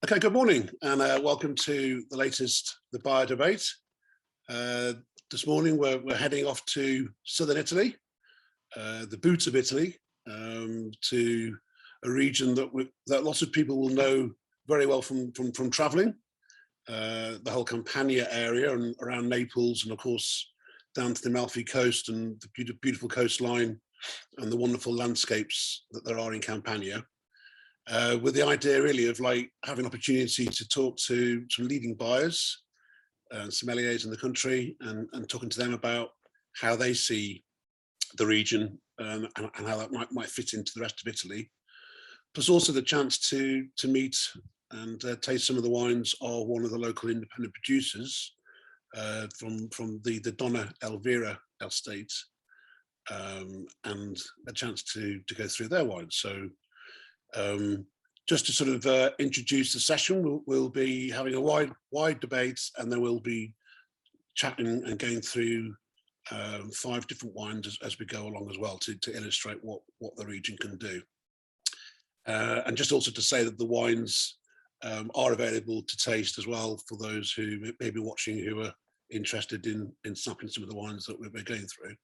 Okay, good morning and welcome to the latest The Buyer Debate. This morning we're heading off to southern Italy, the boots of Italy, to a region that lots of people will know very well from travelling, the whole Campania area and around Naples, and of course down to the Amalfi Coast and the beautiful coastline and the wonderful landscapes that there are in Campania. With the idea really of like having an opportunity to talk to some leading buyers and sommeliers in the country and talking to them about how they see the region and how that might fit into the rest of Italy. Plus also the chance to meet and taste some of the wines of one of the local independent producers from the Donna Elvira estate, and a chance to go through their wines. So just to sort of introduce the session, we'll be having a wide debate, and then we'll be chatting and going through 5 different wines as we go along as well to illustrate what the region can do. And just also to say that the wines are available to taste as well for those who may be watching who are interested in sampling some of the wines that we're going through.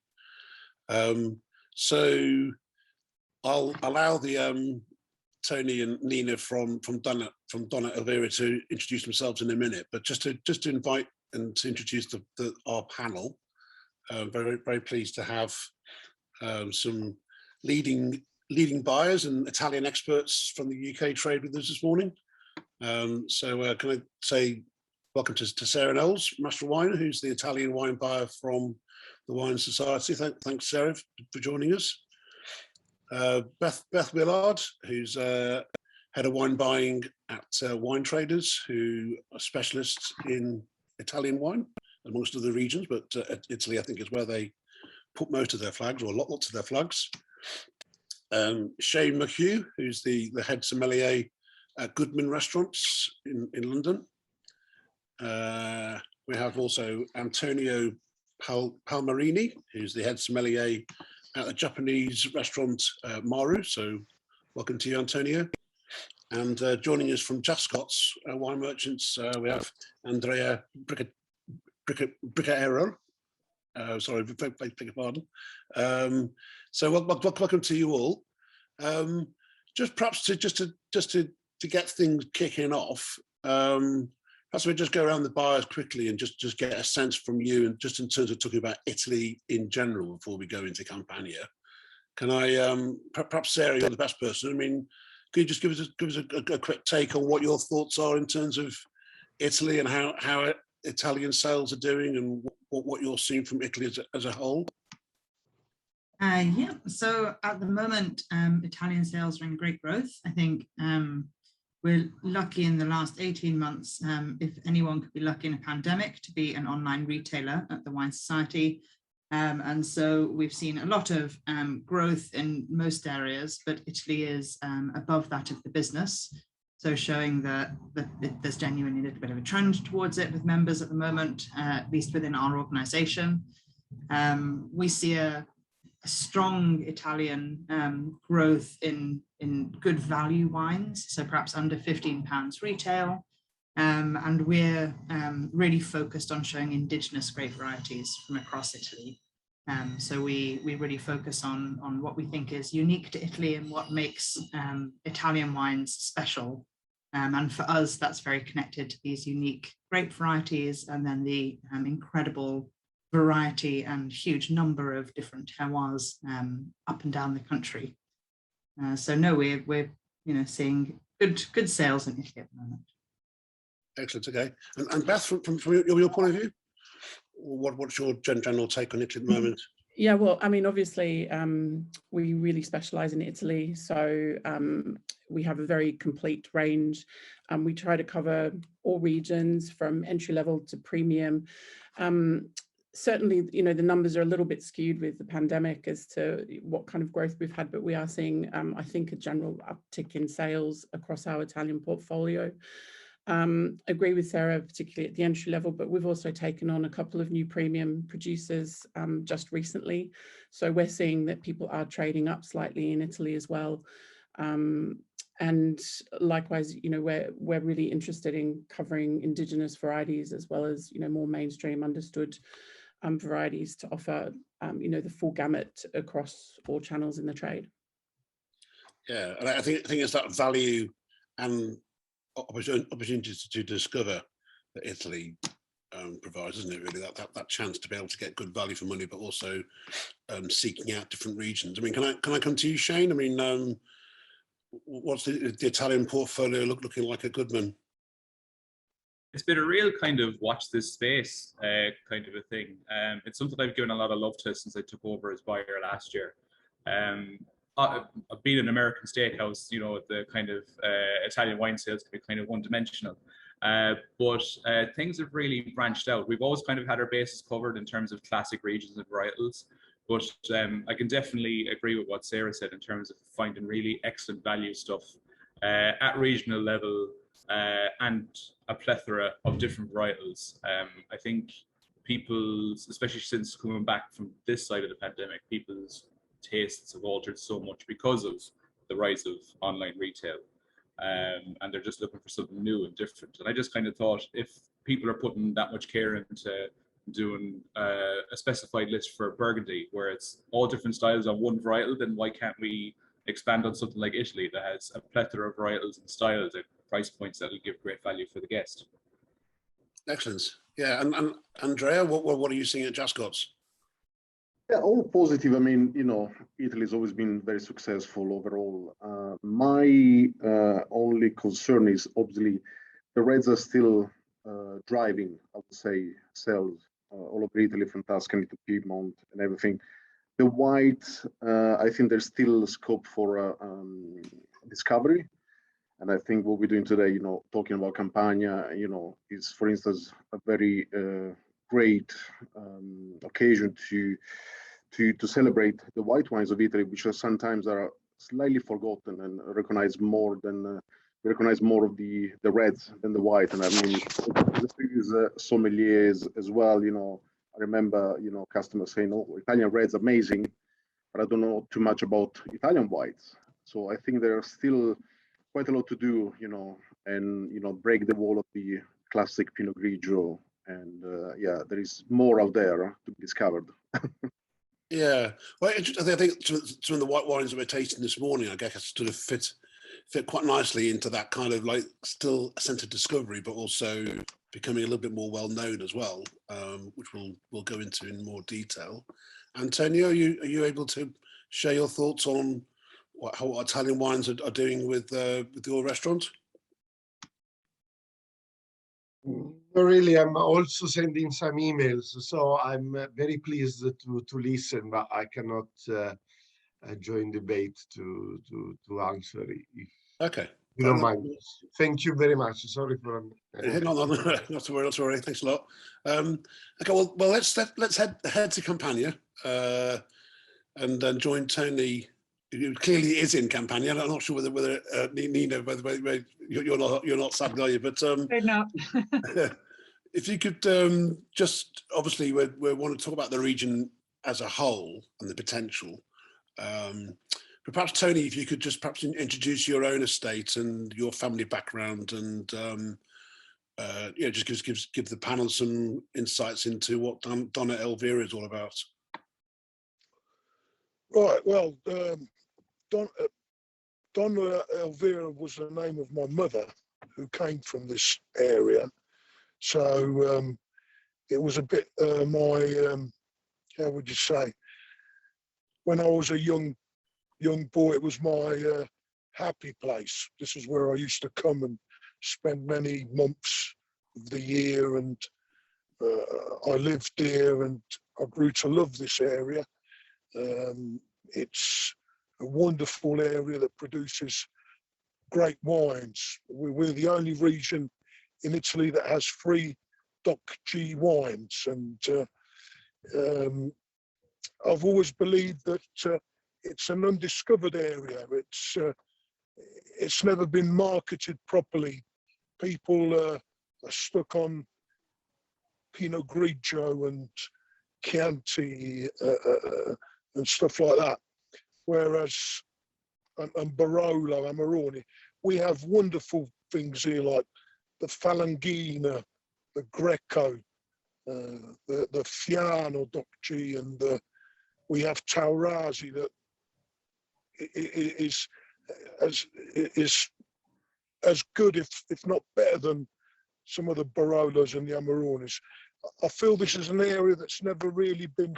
So I'll allow the Tony and Nina from Donna Elvira to introduce themselves in a minute, but just to invite and to introduce our panel. Very pleased to have some leading buyers and Italian experts from the UK trade with us this morning. So can I say welcome to Sarah Knowles, Master Winer, who's the Italian wine buyer from the Wine Society. Thanks Sarah for joining us. Beth Willard, who's head of wine buying at Wine Traders, who are specialists in Italian wine, amongst other regions, but Italy, I think, is where they put most of their flags, or lots of their flags. Shane McHugh, who's the head sommelier at Goodman Restaurants in London. We have also Antonio Palmarini, who's the head sommelier at the Japanese restaurant Maru. So welcome to you, Antonio. And joining us from Jascott's Wine Merchants, we have Andrea Bricaero. Sorry, beg your pardon. So welcome to you all. Just perhaps to get things kicking off, perhaps we just go around the buyers quickly and just get a sense from you, and just in terms of talking about Italy in general before we go into Campania. Can I, perhaps Sarah, you're the best person. I mean, could you just give us a quick take on what your thoughts are in terms of Italy and how Italian sales are doing, and what you're seeing from Italy as a whole? Yeah, so at the moment, Italian sales are in great growth. I think we're lucky in the last 18 months, if anyone could be lucky in a pandemic, to be an online retailer at the Wine Society. And so we've seen a lot of growth in most areas, but Italy is above that of the business. So showing that there's genuinely a little bit of a trend towards it with members at the moment, at least within our organization. We see a strong Italian growth in good value wines, so perhaps under £15 retail, and we're really focused on showing indigenous grape varieties from across Italy. So we really focus on what we think is unique to Italy and what makes Italian wines special. And for us, that's very connected to these unique grape varieties, and then the incredible variety and huge number of different terroirs up and down the country. So no, we're seeing good sales in Italy at the moment. Excellent. Okay, and Beth, from your point of view, what's your general take on Italy at the moment? Yeah, well, I mean, obviously, we really specialize in Italy, so we have a very complete range, and we try to cover all regions from entry level to premium. Certainly, the numbers are a little bit skewed with the pandemic as to what kind of growth we've had, but we are seeing, I think, a general uptick in sales across our Italian portfolio. Agree with Sarah, particularly at the entry level, but we've also taken on a couple of new premium producers just recently. So we're seeing that people are trading up slightly in Italy as well. And likewise, we're really interested in covering indigenous varieties as well as, more mainstream understood varieties to offer, the full gamut across all channels in the trade. Yeah, and I think it's that value and opportunities to discover that Italy provides, isn't it? Really, that chance to be able to get good value for money, but also seeking out different regions. I mean, can I come to you, Shane? I mean, what's the Italian portfolio looking like at Goodman? It's been a real kind of watch this space kind of a thing. It's something I've given a lot of love to since I took over as buyer last year. Being an American steakhouse, the kind of Italian wine sales can be kind of one-dimensional. But things have really branched out. We've always kind of had our bases covered in terms of classic regions and varietals. But I can definitely agree with what Sarah said in terms of finding really excellent value stuff at regional level and a plethora of different varietals. I think people's, especially since coming back from this side of the pandemic, people's tastes have altered so much because of the rise of online retail. And they're just looking for something new and different. And I just kind of thought, if people are putting that much care into doing a specified list for Burgundy, where it's all different styles on one varietal, then why can't we expand on something like Italy that has a plethora of varietals and styles at price points that will give great value for the guest? Excellent. Yeah, and Andrea, what are you seeing at Jascott's? Yeah, all positive. I mean, Italy's always been very successful overall. My only concern is obviously the reds are still driving, I would say, sales all over Italy, from Tuscany to Piedmont and everything. The white, I think there's still scope for discovery. And I think what we're doing today, talking about Campania, is, for instance, a very great occasion to celebrate the white wines of Italy, which are sometimes slightly forgotten and recognize more of the reds than the white. And I mean, the previous sommeliers as well, I remember, customers saying, "Oh, Italian red's amazing, but I don't know too much about Italian whites." So I think there's still quite a lot to do, and break the wall of the classic Pinot Grigio, and yeah, there is more out there to be discovered. Yeah, well, I think some of the white wines that we're tasting this morning, I guess, sort of fit quite nicely into that kind of like still a sense of discovery, but also becoming a little bit more well known as well, which we'll go into in more detail. Antonio, are you able to share your thoughts on how Italian wines are doing with your restaurant? Not really. I'm also sending some emails, so I'm very pleased to listen, but I cannot join debate to answer if Okay. you don't mind. Thank you very much. Sorry for not to worry. Thanks a lot. Okay, well let's head to Campania and then join Tony, who clearly is in Campania. I'm not sure whether Nina, by the way, you're not sad, are you? But They're not. if you could just, obviously we want to talk about the region as a whole and the potential. But perhaps Tony, if you could just perhaps introduce your own estate and your family background, and just give the panel some insights into what Donna Elvira is all about. Right. Well, Donna Elvira was the name of my mother, who came from this area. So it was a bit how would you say? When I was a young boy, it was my happy place. This is where I used to come and spend many months of the year, and I lived here, and I grew to love this area. It's a wonderful area that produces great wines. We're the only region in Italy that has 3 DOC G wines, and I've always believed that it's an undiscovered area. It's never been marketed properly. People are stuck on Pinot Grigio and Chianti and stuff like that, whereas and Barolo, Amarone, we have wonderful things here like the Falangina, the Greco, the Fiano Docci, and we have Taurasi that is as good, if not better than some of the Barolos and the Amarones. I feel this is an area that's never really been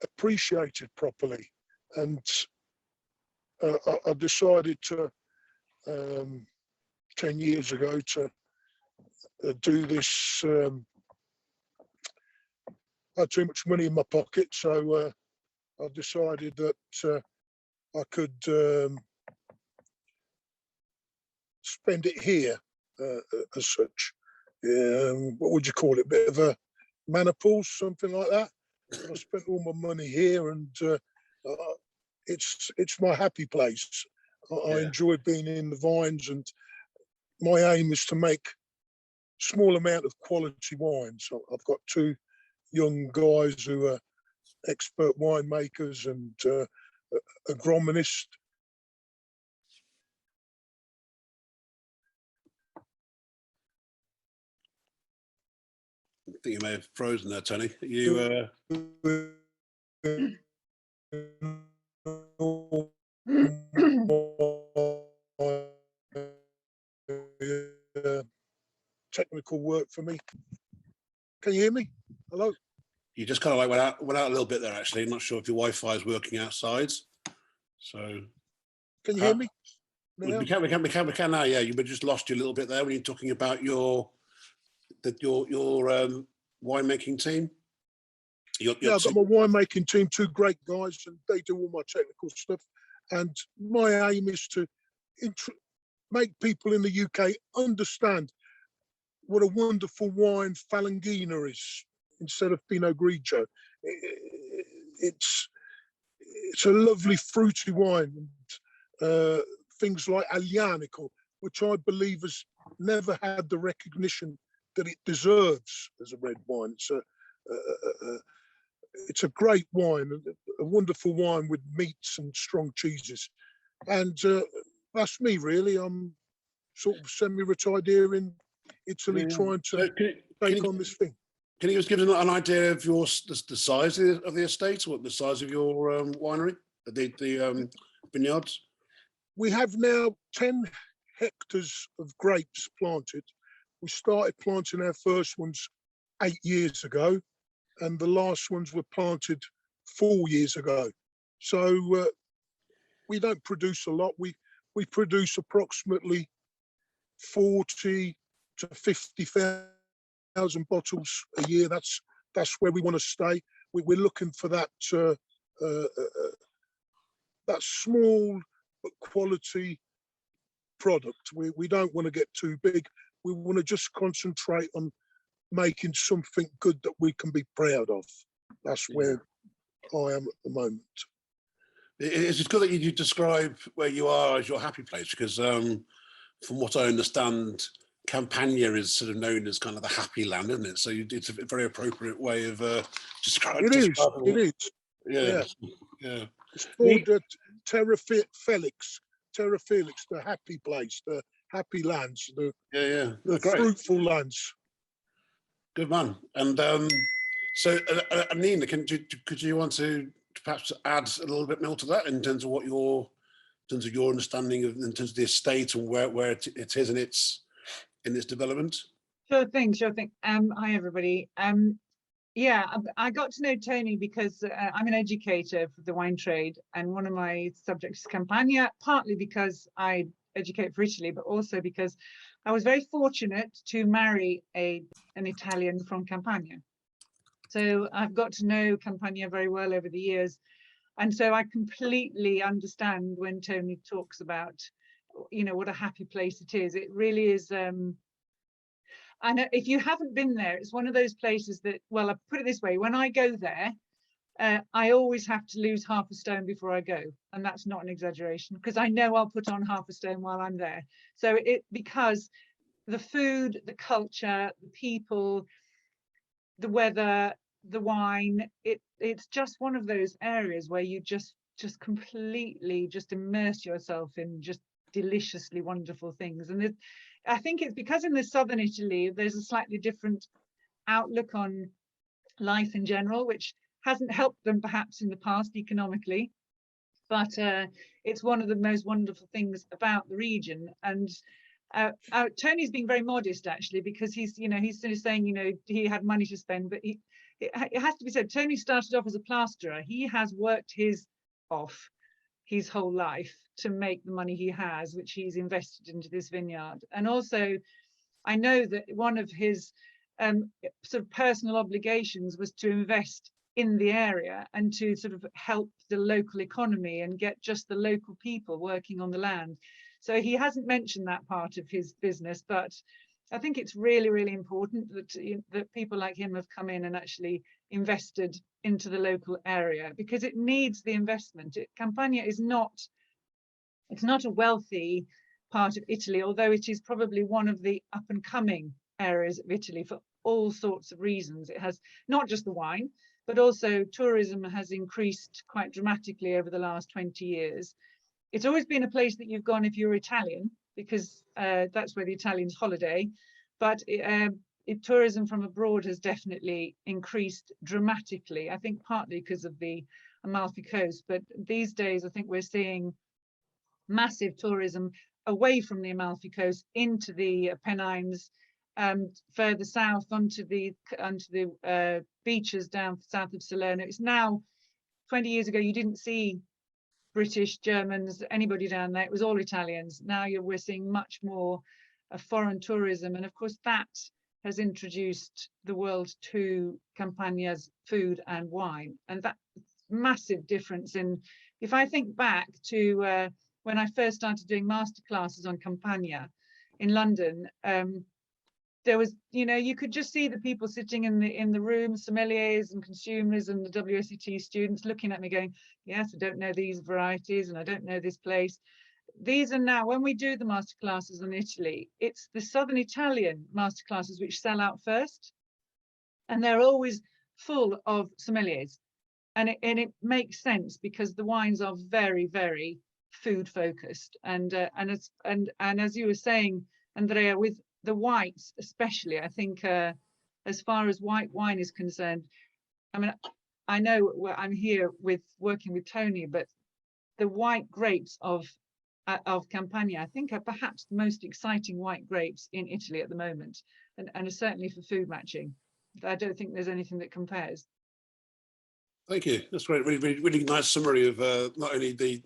appreciated properly, and I decided to 10 years ago to do this. I had too much money in my pocket, so I decided that I could spend it here as such. What would you call it? A bit of a menopause, something like that. But I spent all my money here, and it's my happy place. I enjoy being in the vines, and my aim is to make small amount of quality wines. I've got 2 young guys who are expert winemakers and agronomists. I think you may have frozen there, Tony. You technical work for me. Can you hear me? Hello? you just kind of like went out a little bit there, actually. I'm not sure if your Wi-Fi is working outside. So can you hear me? We can now. Yeah, you just lost you a little bit there when you're talking about your winemaking team. I've got my winemaking team, 2 great guys, and they do all my technical stuff. And my aim is to make people in the UK understand what a wonderful wine Falangina is instead of Pinot Grigio. It's a lovely fruity wine. And, things like Aglianico, which I believe has never had the recognition that it deserves as a red wine. It's a great wine, a wonderful wine with meats and strong cheeses. And that's me, really. I'm sort of semi-retired here in Italy, trying to take on this thing. Can you just give us an idea of the size of the estate, what the size of your winery, the vineyards? We have now 10 hectares of grapes planted. We started planting our first ones 8 years ago, and the last ones were planted 4 years ago. So we don't produce a lot. We produce approximately 40 to 50,000 bottles a year. That's where we want to stay. We're looking for that that small but quality product. We don't want to get too big. We want to just concentrate on making something good that we can be proud of. That's where I am at the moment. It's good that you describe where you are as your happy place, because from what I understand, Campania is sort of known as kind of the happy land, isn't it? So it's a very appropriate way of describing it. It is. Yeah. It's called Terra Felix, the happy place, the happy lands, the fruitful lands. Good man. And so, Nina, could you want to perhaps add a little bit more to that in terms of what your understanding of in terms of the estate and where it is in its development? Sure thing. Hi everybody. Yeah, I got to know Tony because I'm an educator for the wine trade, and one of my subjects is Campania, partly because I educate for Italy, but also because I was very fortunate to marry an Italian from Campania. So I've got to know Campania very well over the years. And so I completely understand when Tony talks about, what a happy place it is. It really is. And if you haven't been there, it's one of those places that, well, I put it this way, when I go there, I always have to lose half a stone before I go. And that's not an exaggeration, because I know I'll put on half a stone while I'm there. So because the food, the culture, the people, the weather, the wine, it's just one of those areas where you just just completely just immerse yourself in just deliciously wonderful things. And I think it's because in the southern Italy, there's a slightly different outlook on life in general, which hasn't helped them perhaps in the past economically. But it's one of the most wonderful things about the region. And Tony's being very modest, actually, because he's sort of saying, he had money to spend, but it has to be said, Tony started off as a plasterer. He has worked off his whole life to make the money he has, which he's invested into this vineyard. And also, I know that one of his sort of personal obligations was to invest in the area and to sort of help the local economy and get just the local people working on the land. So he hasn't mentioned that part of his business, but I think it's really, really important that people like him have come in and actually invested into the local area, because it needs the investment. Campania is not a wealthy part of Italy, although it is probably one of the up and coming areas of Italy for all sorts of reasons. It has not just the wine, but also tourism has increased quite dramatically over the last 20 years. It's always been a place that you've gone if you're Italian, because that's where the Italians holiday. But tourism from abroad has definitely increased dramatically, I think partly because of the Amalfi Coast. But these days, I think we're seeing massive tourism away from the Amalfi Coast into the Pennines, further south onto the beaches down south of Salerno. It's now, 20 years ago, you didn't see British, Germans, anybody down there. It was all Italians. Now we're seeing much more foreign tourism. And of course, that has introduced the world to Campania's food and wine. And that massive difference in, if I think back to when I first started doing masterclasses on Campania in London, there was, you could just see the people sitting in the room, sommeliers and consumers and the WSET students looking at me going, yes, I don't know these varieties and I don't know this place. These are now, when we do the masterclasses on Italy, it's the Southern Italian masterclasses which sell out first. And they're always full of sommeliers. And it makes sense because the wines are very, very food focused. And as you were saying, Andrea, with the whites especially, I think as far as white wine is concerned, I mean, I know I'm here working with Tony, but the white grapes of Campania, I think, are perhaps the most exciting white grapes in Italy at the moment, and certainly for food matching. I don't think there's anything that compares. Thank you. That's great. Really, really, really nice summary of not only the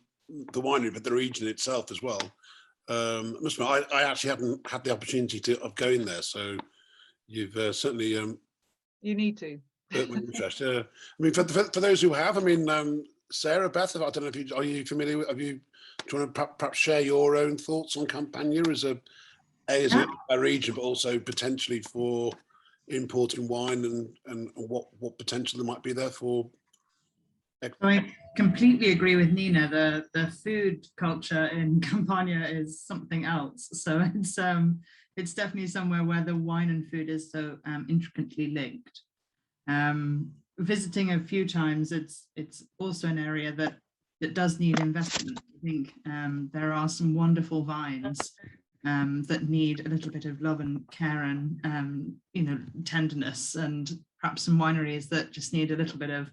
winery but the region itself as well. I must admit, I actually haven't had the opportunity of going there, so you've certainly you need to. Interest. I mean, for those who have, I mean, Sarah, Beth, I don't know if are you familiar with? Do you want to perhaps share your own thoughts on Campania as a region, but also potentially for importing wine and what potential there might be there for? I completely agree with Nina. The food culture in Campania is something else. So it's definitely somewhere where the wine and food is so intricately linked. Visiting a few times, it's also an area that does need investment. I think there are some wonderful vines that need a little bit of love and care and tenderness, and perhaps some wineries that just need a little bit of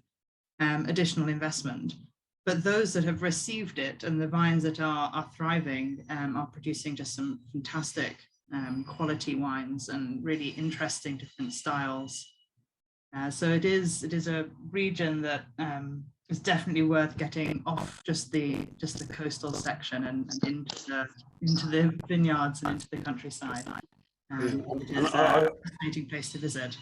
additional investment. But those that have received it and the vines that are thriving are producing just some fantastic quality wines and really interesting different styles. So it is a region that is definitely worth getting off just the coastal section and into the vineyards and into the countryside. It is a fascinating place to visit.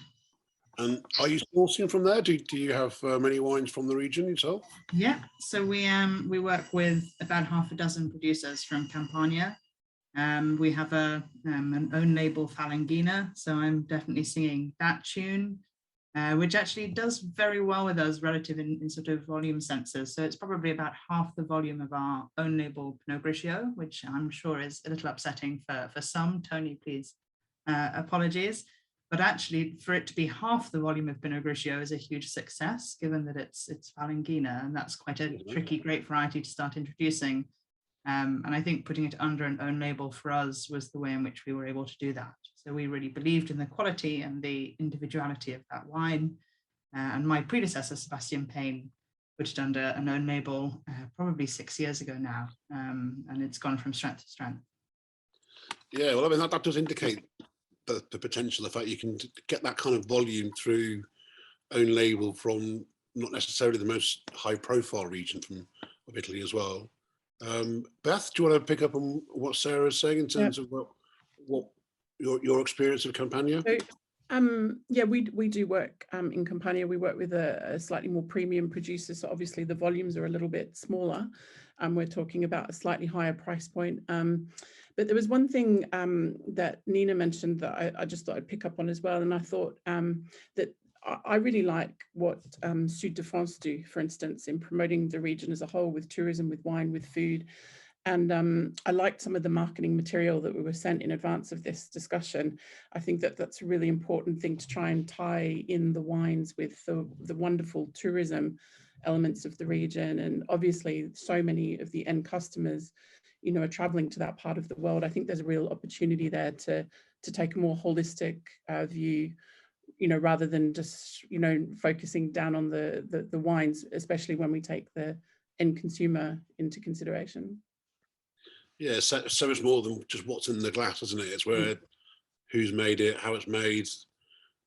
And are you sourcing from there? Do you have many wines from the region yourself? Yeah, so we work with about half a dozen producers from Campania. We have an own label Falangina, so I'm definitely singing that tune, which actually does very well with us relative in sort of volume senses. So it's probably about half the volume of our own label Pinot Grigio, which I'm sure is a little upsetting for some. Tony, please, apologies. But actually, for it to be half the volume of Pinot Grigio is a huge success, given that it's Valangina, and that's quite a tricky grape variety to start introducing. And I think putting it under an own label for us was the way in which we were able to do that. So we really believed in the quality and the individuality of that wine. And my predecessor, Sebastian Payne, put it under an own label probably 6 years ago now. And it's gone from strength to strength. Yeah, well, I mean, that does indicate the potential, the fact you can get that kind of volume through own label from not necessarily the most high profile region of Italy as well. Beth, do you want to pick up on what Sarah is saying in terms of what your experience of Campania? So, yeah, we do work in Campania. We work with a slightly more premium producer, so obviously the volumes are a little bit smaller, and we're talking about a slightly higher price point. But there was one thing that Nina mentioned that I just thought I'd pick up on as well, and I thought that I really like what Sud de France do, for instance, in promoting the region as a whole with tourism, with wine, with food. And I liked some of the marketing material that we were sent in advance of this discussion. I think that that's a really important thing to try and tie in the wines with the wonderful tourism elements of the region. And obviously, so many of the end customers, you know, are traveling to that part of the world. I think there's a real opportunity there to take a more holistic view, you know, rather than just, you know, focusing down on the wines, especially when we take the end consumer into consideration. Yeah, so it's more than just what's in the glass, isn't it? It's where, who's made it, how it's made.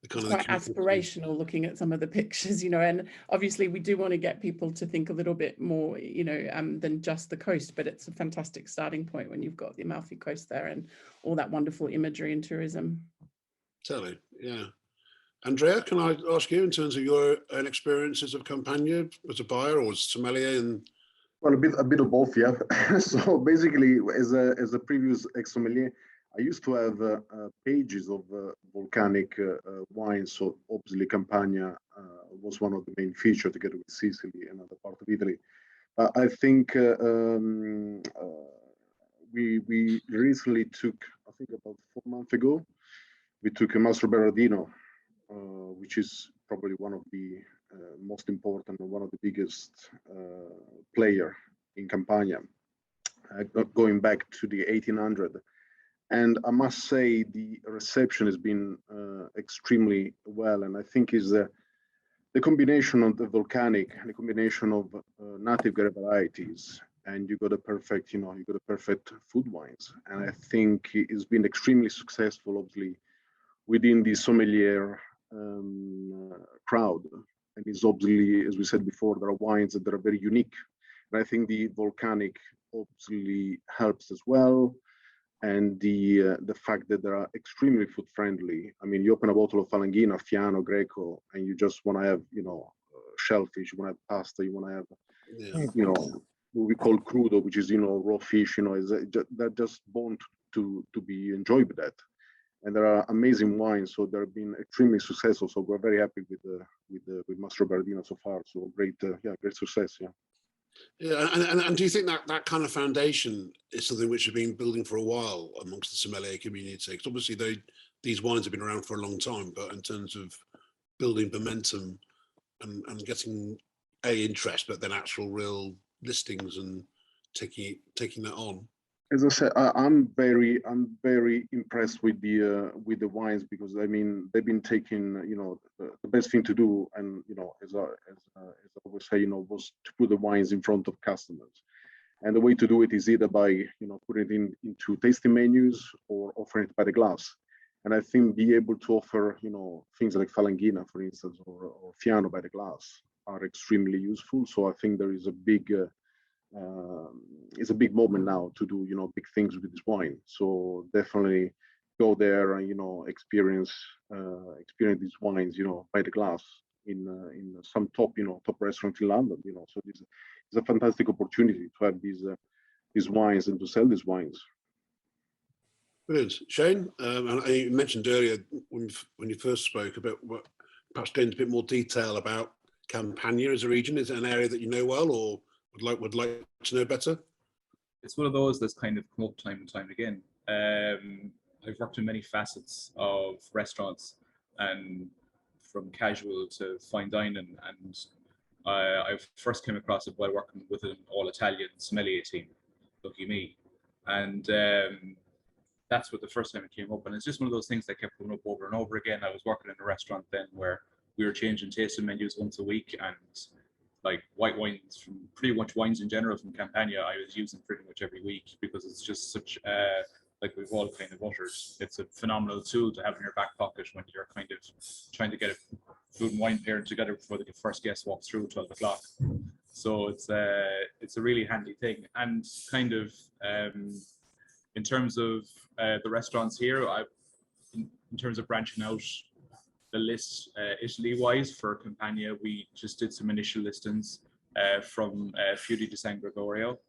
It's quite aspirational looking at some of the pictures, you know, and obviously we do want to get people to think a little bit more, you know, than just the coast, but it's a fantastic starting point when you've got the Amalfi Coast there and all that wonderful imagery and tourism. Totally, yeah. Andrea, can I ask you in terms of your own experiences of Campania as a buyer or as sommelier? And well, a bit of both, yeah. So basically, as a previous ex-sommelier, I used to have pages of volcanic wines. So obviously, Campania was one of the main features, together with Sicily and other part of Italy. I think we recently took, I think about 4 months ago, we took a Mastro Berardino, which is probably one of the most important and one of the biggest player in Campania, going back to the 1800. And I must say the reception has been extremely well. And I think is the combination of the volcanic and the combination of native grape varieties, and you got a perfect, you know, you got a perfect food wines. And I think it's been extremely successful, obviously, within the sommelier crowd. And it's obviously, as we said before, there are wines that are very unique. And I think the volcanic obviously helps as well. And the fact that they are extremely food friendly. I mean, you open a bottle of Valangina, Fiano, Greco, and you just want to have, you know, shellfish, you want to have pasta, you want to have, you know, what we call crudo, which is, you know, raw fish, you know, is that just born to be enjoyed with that. And there are amazing wines, so they've been extremely successful. So we're very happy with Mastro Berardino so far. So great, yeah, great success, yeah. Yeah, and do you think that kind of foundation is something which has been building for a while amongst the sommelier community? Because obviously these wines have been around for a long time, but in terms of building momentum and getting interest, but then actual real listings and taking that on. As I said, I'm very impressed with the wines, because I mean they've been taking, you know, the best thing to do, and you know, as I always say, you know, was to put the wines in front of customers, and the way to do it is either by, you know, putting it into tasting menus or offering it by the glass. And I think be able to offer, you know, things like Valangina, for instance, or Fiano by the glass are extremely useful. So I think there is a big it's a big moment now to do, you know, big things with this wine. So definitely go there and, you know, experience these wines, you know, by the glass in some top restaurant in London, you know. So this is a fantastic opportunity to have these wines and to sell these wines. Brilliant. Shane, you mentioned earlier when you first spoke about perhaps going into a bit more detail about Campania as a region. Is it an area that you know well, or would like to know better? It's one of those that's kind of come up time and time again. I've worked in many facets of restaurants, and from casual to fine dining. And I first came across it while working with an all-Italian sommelier team, lucky me. And that's what the first time it came up. And it's just one of those things that kept coming up over and over again. I was working in a restaurant then where we were changing tasting menus once a week, and like white wines, from pretty much wines in general from Campania, I was using pretty much every week, because it's just such like we've all kind of uttered, it's a phenomenal tool to have in your back pocket when you're kind of trying to get a food and wine pairing together before the first guest walks through at 12 o'clock. So it's a really handy thing. And kind of in terms of the restaurants here, in terms of branching out the list Italy-wise for Campania, we just did some initial listings from Fiori di San Gregorio.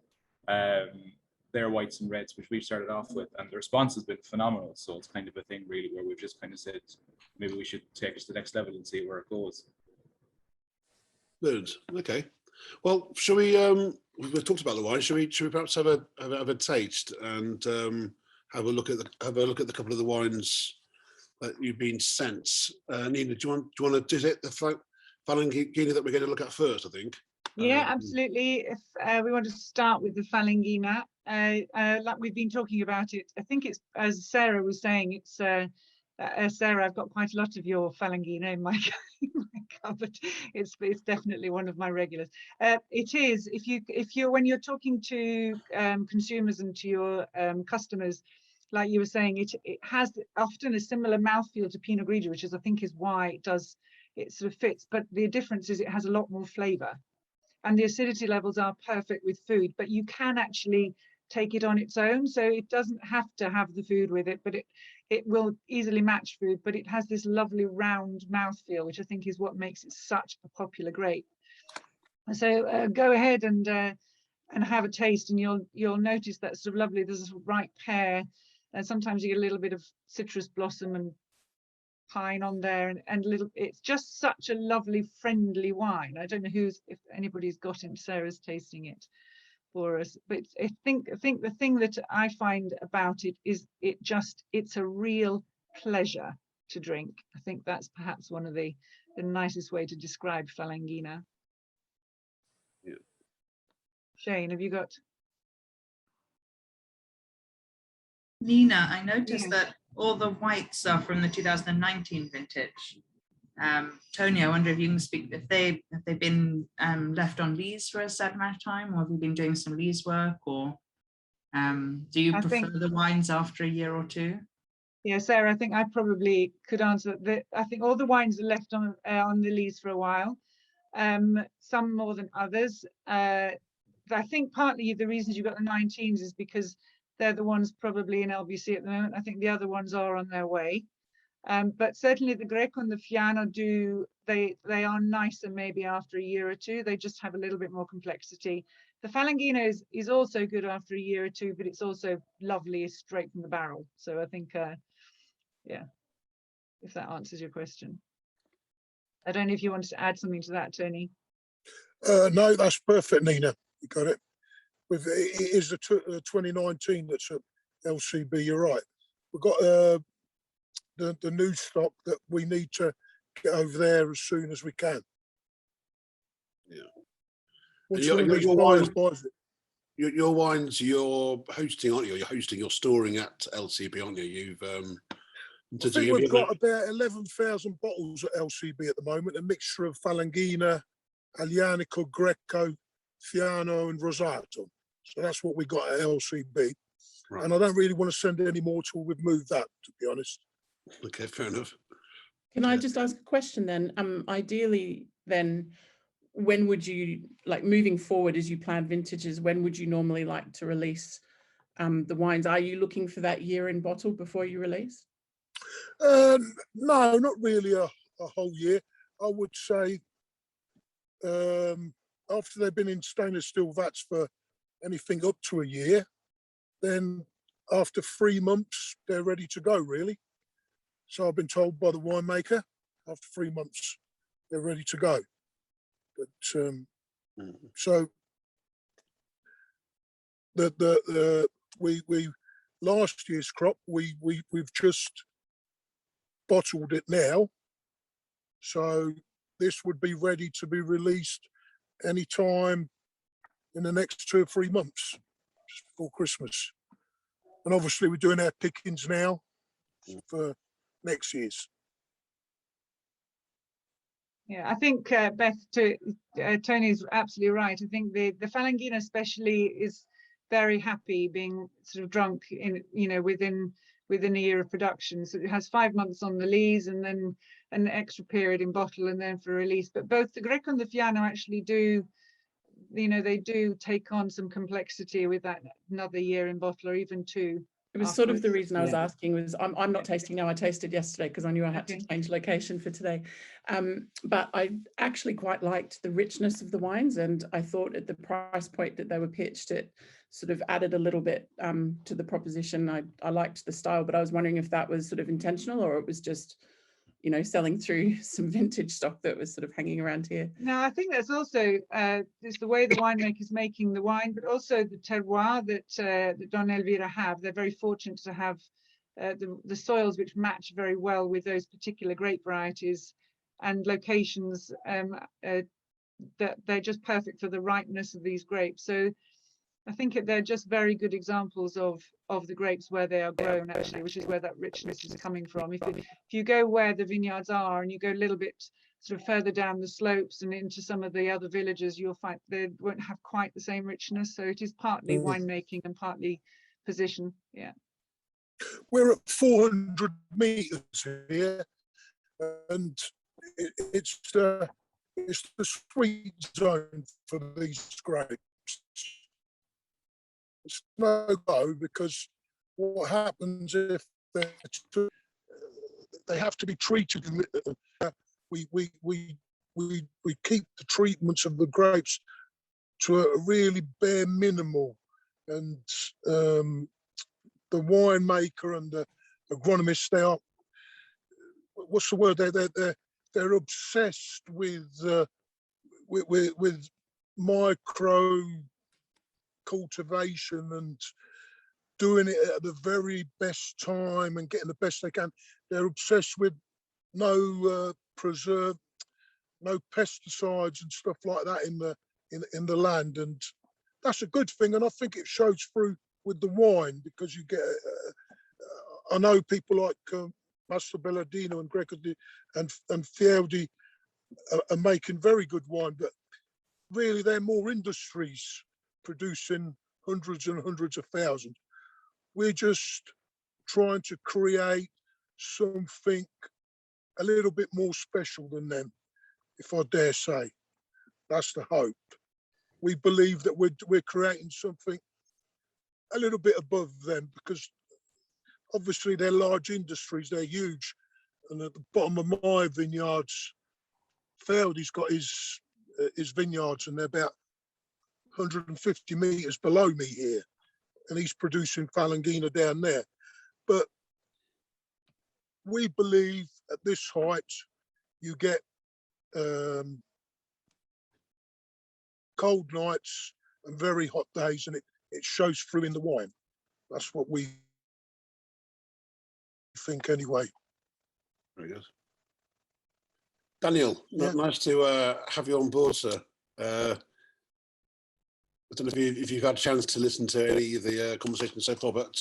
Their whites and reds, which we've started off with, and the response has been phenomenal. So it's kind of a thing really where we've just kind of said, maybe we should take it to the next level and see where it goes. Good. Okay. Well, shall we? We've talked about the wine. Shall we perhaps have a taste and have a look at the couple of the wines that you've been sent? Nina, do you want to visit the Falanghina that we're going to look at first? I think. Yeah, absolutely. If we want to start with the Falanghina, like we've been talking about it, I think it's, as Sarah was saying, it's Sarah, I've got quite a lot of your Falanghina in my cupboard. It's definitely one of my regulars. It is, when you're talking to consumers and to your customers, like you were saying, it has often a similar mouthfeel to Pinot Grigio, which is, I think, is why it sort of fits. But the difference is it has a lot more flavour, and the acidity levels are perfect with food. But you can actually take it on its own, so it doesn't have to have the food with it, but it will easily match food. But it has this lovely round mouthfeel, which I think is what makes it such a popular grape. So go ahead and have a taste, and you'll notice that sort of lovely. There's a ripe pear. Sometimes you get a little bit of citrus blossom and pine on there, and it's just such a lovely, friendly wine. I don't know if anybody's got it. Sarah's tasting it for us, but I think the thing that I find about it is it's a real pleasure to drink. I think that's perhaps one of the nicest way to describe Falanghina. Yeah. Shane, have you got? Nina, I noticed that all the whites are from the 2019 vintage. Tony, I wonder if you can speak, if they've been left on lees for a certain amount of time, or have you been doing some lees work, or do you prefer the wines after a year or two? Yeah, Sarah, I think I probably could answer that. I think all the wines are left on the lees for a while, some more than others. I think partly the reasons you got the 19s is because they're the ones probably in LBC at the moment. I think the other ones are on their way. But certainly the Greco and the Fiano they are nicer maybe after a year or two. They just have a little bit more complexity. The Falanghina is also good after a year or two, but it's also lovely straight from the barrel. So I think, yeah, if that answers your question. I don't know if you wanted to add something to that, Tony. No, that's perfect, Nina. You got it. It is the 2019 that's at LCB. You're right. We've got the new stock that we need to get over there as soon as we can. Yeah. Your wines you're hosting, aren't you? You're hosting, you're storing at LCB, aren't you? I think we've got about 11,000 bottles at LCB at the moment, a mixture of Falanghina, Aglianico, Greco, Fiano and Rosato. So that's what we got at LCB. Right. And I don't really want to send any more till we've moved that, to be honest. Okay, fair enough. Can I just ask a question then? Ideally then, when would you, like moving forward as you plan vintages, when would you normally like to release the wines? Are you looking for that year in bottle before you release? No, not really a whole year. I would say after they've been in stainless steel vats for anything up to a year, then after 3 months, they're ready to go, really. So I've been told by the winemaker, after 3 months, they're ready to go. But so we last year's crop, we've just bottled it now, So this would be ready to be released anytime in the next 2 or 3 months, just before Christmas. And obviously we're doing our pickings now for next year's. Yeah, I think Beth, Tony's absolutely right. I think the Falangina especially is very happy being sort of drunk in, you know, within a year of production. So it has 5 months on the lees and then an extra period in bottle and then for release. But both the Greco and the Fiano actually do, you know, they do take on some complexity with that another year in bottle or even 2. It was sort of the reason I was Yeah. asking was I'm not tasting now. I tasted yesterday because I knew I had to change location for today. But I actually quite liked the richness of the wines, and I thought at the price point that they were pitched, it sort of added a little bit to the proposition. I liked the style, but I was wondering if that was sort of intentional or it was just, you know, selling through some vintage stock that was sort of hanging around here. No, I think that's also it's the way the winemaker's making the wine, but also the terroir that Donna Elvira have. They're very fortunate to have the soils which match very well with those particular grape varieties and locations that they're just perfect for the ripeness of these grapes. So I think they're just very good examples of the grapes where they are grown, actually, which is where that richness is coming from. If you go where the vineyards are and you go a little bit sort of further down the slopes and into some of the other villages, you'll find they won't have quite the same richness. So it is partly winemaking and partly position. Yeah. We're at 400 meters here, and it's the sweet zone for these grapes. It's no go because what happens if they have to be treated? We keep the treatments of the grapes to a really bare minimal, and the winemaker and the agronomist, they are, what's the word? They're obsessed with micro cultivation and doing it at the very best time and getting the best they can. They're obsessed with no preserve, no pesticides and stuff like that in the land, and that's a good thing. And I think it shows through with the wine because you get. I know people like Master Belladino and Greco and Fieldi are making very good wine, but really they're more industries producing hundreds and hundreds of thousands. We're just trying to create something a little bit more special than them, if I dare say. That's the hope. We believe that we're creating something a little bit above them because obviously they're large industries, they're huge. And at the bottom of my vineyards, Fieldi's got his vineyards and they're about 150 meters below me here, and he's producing Falangina down there. But we believe at this height you get cold nights and very hot days, and it shows through in the wine. That's what we think anyway. Very good. Daniel, nice to have you on board, sir. I don't know if you've had a chance to listen to any of the conversation so far, but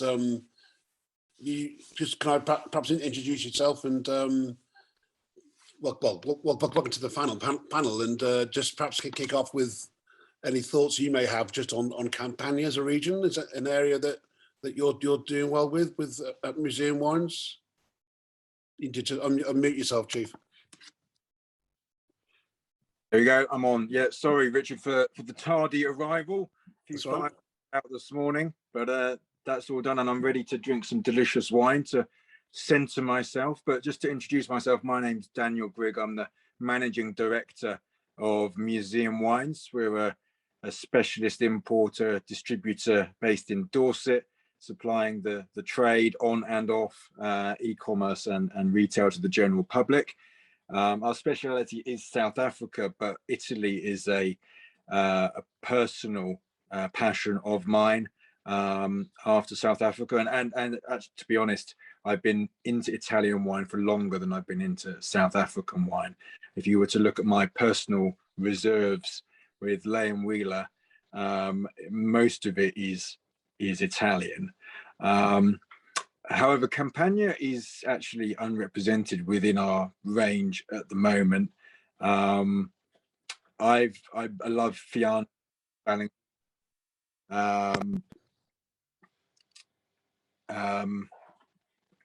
you just can I perhaps introduce yourself and welcome to the panel, and just perhaps kick off with any thoughts you may have just on Campania as a region. Is that an area that you're doing well with Museum Wines? You need to unmute yourself, Chief. There you go. I'm on. Yeah, sorry, Richard, for the tardy arrival. A few fires out this morning, but that's all done, and I'm ready to drink some delicious wine to centre myself. But just to introduce myself, my name's Daniel Grigg. I'm the managing director of Museum Wines. We're a specialist importer distributor based in Dorset, supplying the trade on and off e-commerce and retail to the general public. Our speciality is South Africa, but Italy is a personal passion of mine after South Africa. And to be honest, I've been into Italian wine for longer than I've been into South African wine. If you were to look at my personal reserves with Lay and Wheeler, most of it is Italian. However, Campania is actually unrepresented within our range at the moment. I love Fiano.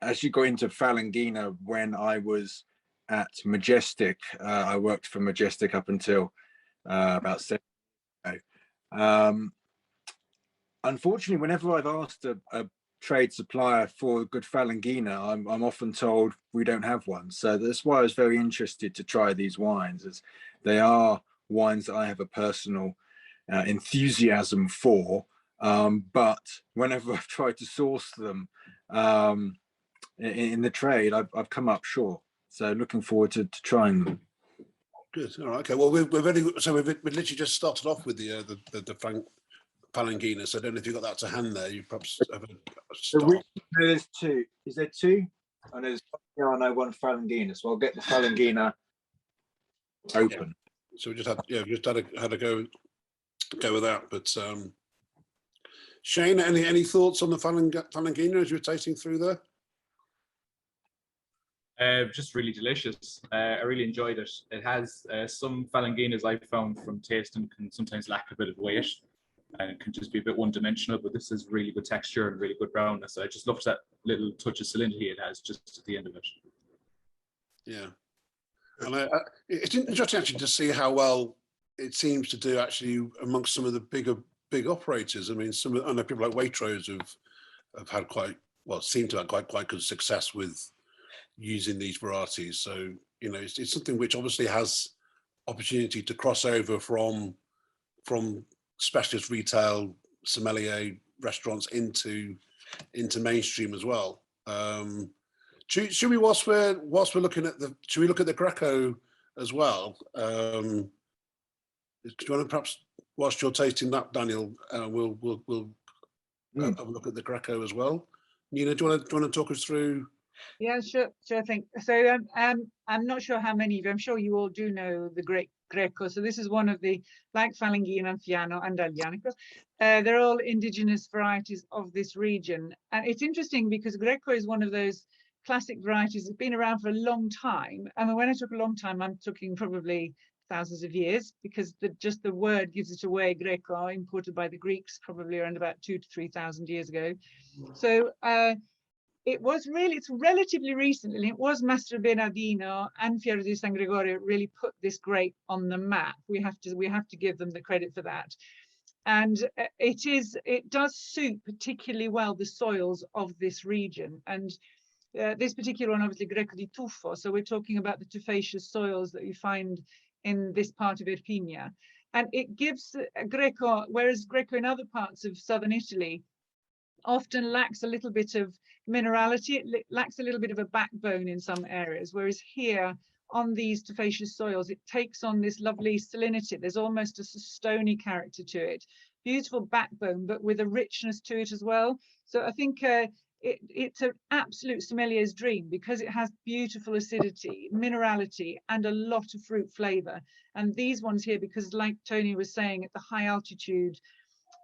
As you go into Falangina, when I was at Majestic, I worked for Majestic up until about 7 years ago. Unfortunately, whenever I've asked a trade supplier for a good Falangina, I'm often told we don't have one. So that's why I was very interested to try these wines, as they are wines that I have a personal enthusiasm for. But whenever I've tried to source them in the trade, I've come up short. So looking forward to trying them. Good. All right. Okay. Well, we've literally just started off with the Falangina. So I don't know if you've got that to hand there. You perhaps have a start. There's two. Is there two? And there's one Falangina. So I'll get the Falangina open. Yeah. So we just had a go with that. But Shane, any thoughts on the Falangina as you were tasting through there? Just really delicious. I really enjoyed it. It has some Falanginas I've found from tasting can sometimes lack a bit of weight, and it can just be a bit one-dimensional, but this is really good texture and really good brownness. I just love that little touch of salinity it has just at the end of it. Yeah. And it's interesting actually to see how well it seems to do actually amongst some of the big operators. I mean, I know people like Waitrose have had seem to have quite good success with using these varieties. So, you know, it's something which obviously has opportunity to cross over from specialist retail, sommelier restaurants into mainstream as well. Should we, whilst we're looking at should we look at the Greco as well? Do you want to perhaps, whilst you're tasting that, Daniel, we'll have a look at the Greco as well. Nina, do you want to talk us through? Yeah, sure thing. So I'm not sure how many of you, I'm sure you all do know the great Greco. So this is one of the, like Falangina and Fiano and Aglianico, they're all indigenous varieties of this region. And it's interesting because Greco is one of those classic varieties that's been around for a long time. I mean, when I talk a long time, I'm talking probably thousands of years, because just the word gives it away. Greco, imported by the Greeks probably around about 2,000 to 3,000 years ago. So it's relatively recently, it was Mastro Bernardino and Fiero di San Gregorio really put this grape on the map. We have to give them the credit for that. And it does suit particularly well the soils of this region. And this particular one, obviously Greco di Tuffo. So we're talking about the tufaceous soils that you find in this part of Irpinia. And it gives Greco, whereas Greco in other parts of southern Italy often lacks a little bit of minerality, it lacks a little bit of a backbone in some areas, whereas here on these tufaceous soils, it takes on this lovely salinity. There's almost a stony character to it. Beautiful backbone, but with a richness to it as well. So I think it's an absolute sommelier's dream, because it has beautiful acidity, minerality, and a lot of fruit flavor. And these ones here, because like Tony was saying, at the high altitude,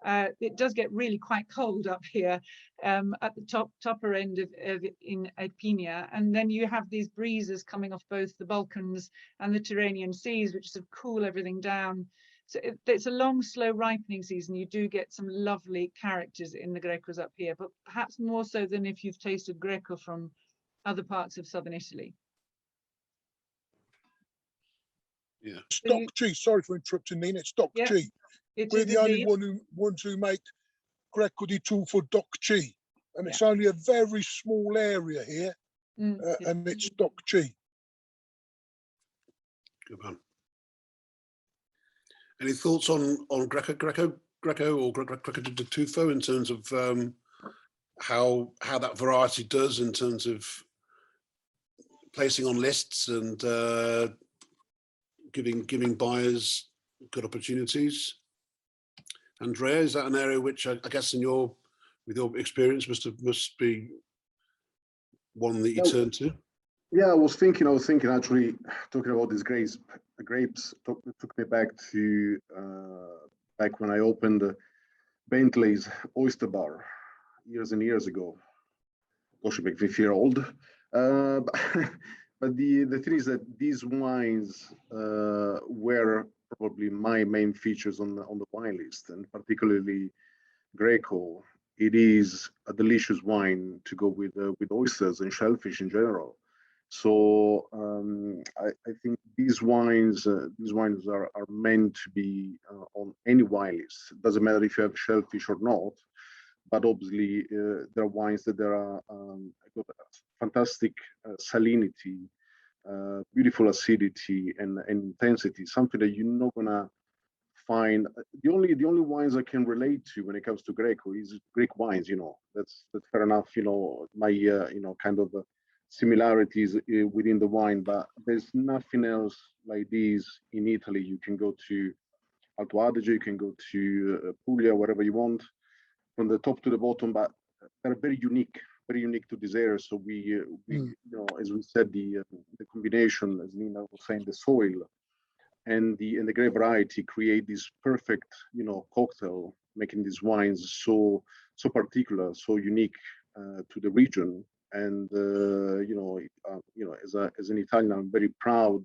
it does get really quite cold up here at the topper end of in Irpinia, and then you have these breezes coming off both the Balkans and the Tyrrhenian seas, which sort of cool everything down. So it's a long, slow ripening season. You do get some lovely characters in the Grecos up here, but perhaps more so than if you've tasted Greco from other parts of southern Italy. Yeah. Stock G, sorry for interrupting, Nina. It's Doc G. We're the only ones who make Greco di Tuffo Doc G, and it's only a very small area here, and it's Doc G. Good man. Any thoughts on Greco or Greco di Tuffo in terms of how that variety does in terms of placing on lists and giving buyers good opportunities? Andrea, is that an area which I guess with your experience must be one that you Well, turn to? Yeah, I was thinking actually talking about these grapes took me back to back when I opened Bentley's Oyster Bar years and years ago. Gosh, it makes me feel old. But but the thing is that these wines were probably my main features on the wine list, and particularly Greco. It is a delicious wine to go with oysters and shellfish in general. So I think these wines are meant to be on any wine list. It doesn't matter if you have shellfish or not, but obviously there are wines that there are got fantastic salinity, beautiful acidity and intensity. Something that you're not gonna find. The only wines I can relate to when it comes to Greco is Greek wines. That's fair enough. My kind of similarities within the wine, but there's nothing else like these in Italy. You can go to Alto Adige, you can go to Puglia, wherever you want, from the top to the bottom, but they're very unique to this area. So we as we said, the combination, as Nina was saying, the soil and the grape variety create this perfect, cocktail, making these wines so particular, so unique to the region. And as an Italian, I'm very proud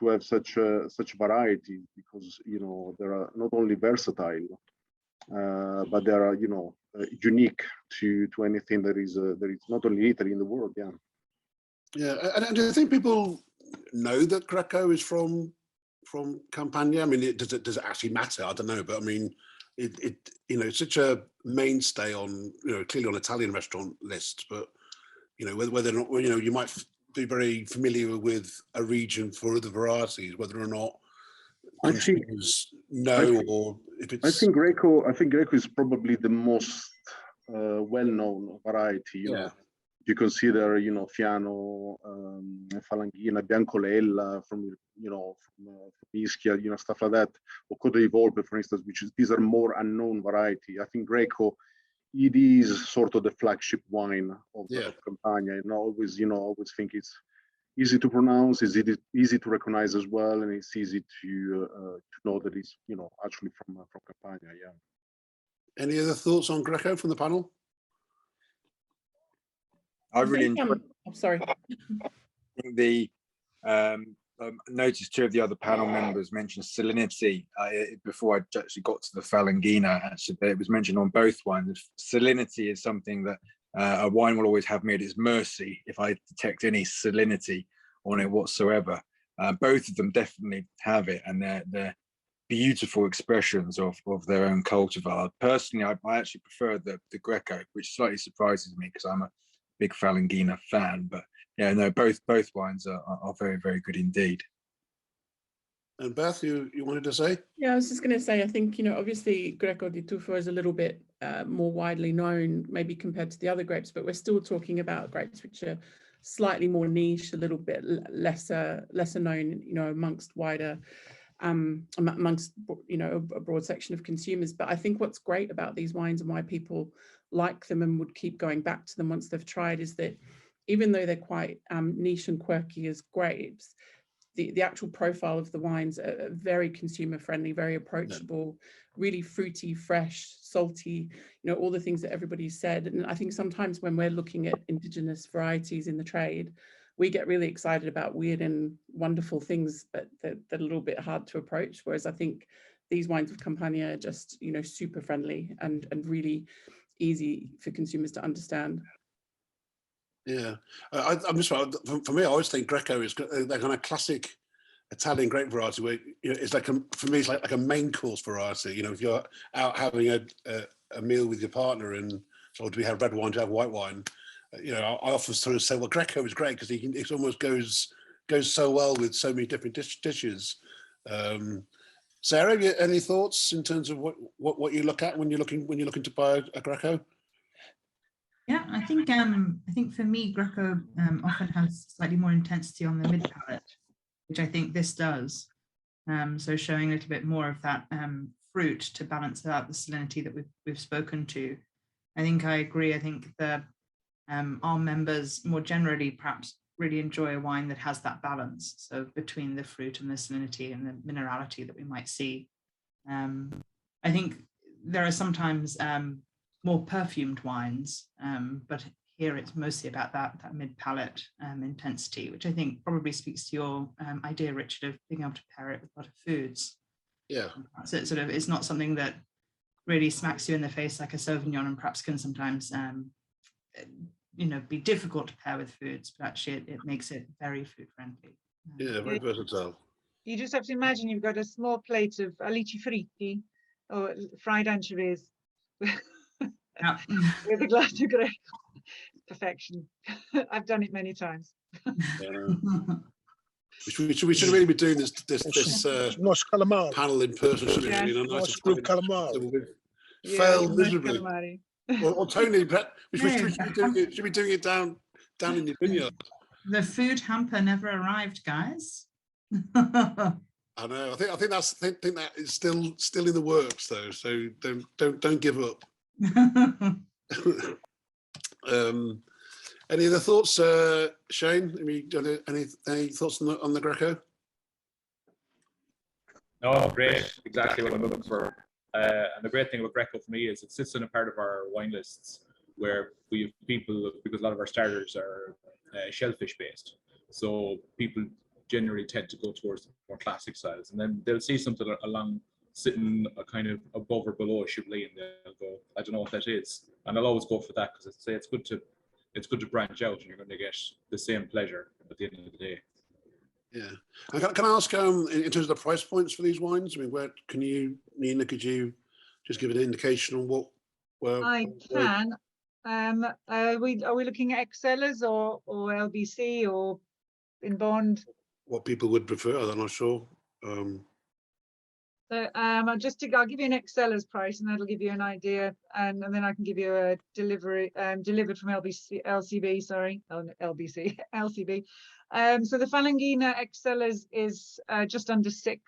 to have such variety, because they are not only versatile, but they are unique to anything that is not only Italy, in the world. Yeah. Yeah, and do you think people know that Greco is from Campania? I mean, does it actually matter? I don't know, but I mean, it's such a mainstay on clearly on Italian restaurant lists, but whether or not you might be very familiar with a region for other varieties, whether or not consumers know, or if it's. I think Greco is probably the most well-known variety. You consider Fiano, Falanghina, Biancolella from Ischia, stuff like that, or Cote di Volpe, for instance, these are more unknown variety. I think Greco, it is sort of the flagship wine of Campania. And always think it's easy to pronounce, is easy to recognize as well, and it's easy to know that it's actually from Campania. Yeah. Any other thoughts on Greco from the panel? I really enjoyed. I'm sorry. The noticed two of the other panel members mentioned salinity before I actually got to the Falanghina. Actually, it was mentioned on both wines. Salinity is something that a wine will always have me at its mercy if I detect any salinity on it whatsoever. Both of them definitely have it, and they're beautiful expressions of their own cultivar. Personally, I actually prefer the Greco, which slightly surprises me because I'm a big Falanghina fan. But yeah, no, both wines are very, very good indeed. And Beth, you wanted to say? Yeah, I was just going to say, I think, obviously Greco di Tufo is a little bit more widely known, maybe compared to the other grapes, but we're still talking about grapes which are slightly more niche, a little bit lesser known, amongst wider, amongst, a broad section of consumers. But I think what's great about these wines and why people like them and would keep going back to them once they've tried is that even though they're quite niche and quirky as grapes, the actual profile of the wines are very consumer friendly, very approachable, really fruity, fresh, salty, all the things that everybody said. And I think sometimes when we're looking at indigenous varieties in the trade, we get really excited about weird and wonderful things, but they're a little bit hard to approach. Whereas I think these wines of Campania are just, super friendly and really easy for consumers to understand. Yeah, I'm just for me. I always think Greco is that kind of classic Italian grape variety where it's like for me it's like a main course variety. If you're out having a meal with your partner and so do we have red wine, do you have white wine? I often sort of say, well, Greco is great because it almost goes so well with so many different dishes. Sarah, have you any thoughts in terms of what you look at when you're looking to buy a Greco? Yeah, I think for me, Greco often has slightly more intensity on the mid palate, which I think this does. So showing a little bit more of that fruit to balance out the salinity that we've spoken to. I think I agree. I think the our members more generally perhaps really enjoy a wine that has that balance. So between the fruit and the salinity and the minerality that we might see. I think there are sometimes more perfumed wines, but here it's mostly about that mid-palate intensity, which I think probably speaks to your idea, Richard, of being able to pair it with a lot of foods. Yeah. So it's sort of, it's not something that really smacks you in the face like a Sauvignon, and perhaps can sometimes be difficult to pair with foods, but actually it makes it very food friendly. Yeah, very versatile. You just have to imagine you've got a small plate of alici fritti or fried anchovies with a glass of grape. Perfection. I've done it many times. We should really be doing this nice calamari. panel in person. Yes. Nice grilled calamari. Failed nice miserably. calamari. Or Tony, we should be doing it down in your vineyard. The food hamper never arrived, guys. I know. I think that is still in the works though. So don't give up. Any other thoughts, Shane? Any thoughts on the Greco? No, great. Exactly what I'm looking for. And the great thing about Greco for me is it sits in a part of our wine lists where we have people, because a lot of our starters are shellfish based. So people generally tend to go towards the more classic styles, and then they'll see something along sitting a kind of above or below a Chablis, and they'll go, I don't know what that is. And I'll always go for that because it's good to branch out, and you're going to get the same pleasure at the end of the day. Yeah. And can I ask, in terms of the price points for these wines? I mean, where can you, Nina? Could you just give an indication on what? I can. Are we looking at XLers or LBC or in bond? What people would prefer? I'm not sure. So I'll give you an XLers price, and that'll give you an idea, and then I can give you a delivery delivered from LCB. Sorry, LBC, LCB. So the Falangina XLers is just under £6.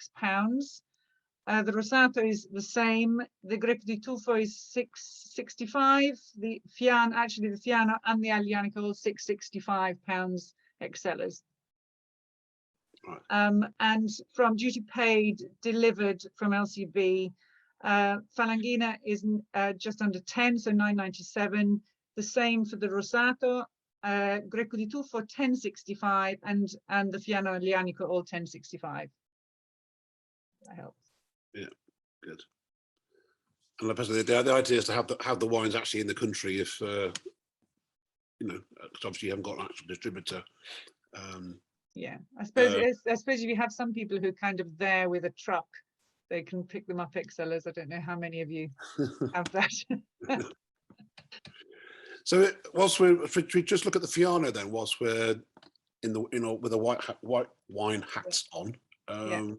The Rosato is the same. The Greco di Tufo is £6.65. The Fiano and the Aglianico £6.65 XLers. Right. And from duty paid delivered from LCB, Falangina is just under 10, so 9.97. The same for the Rosato, Greco di Tufo 10.65, and the Fiano and Lianico all 10.65. That helps. Yeah, good. And the idea is to have the wines actually in the country, if because obviously you haven't got an actual distributor. Yeah, I suppose if you have some people who are kind of there with a truck, they can pick them up XLers. I don't know how many of you have that. So if we just look at the Fiano then, whilst we're with the white wine hats on, do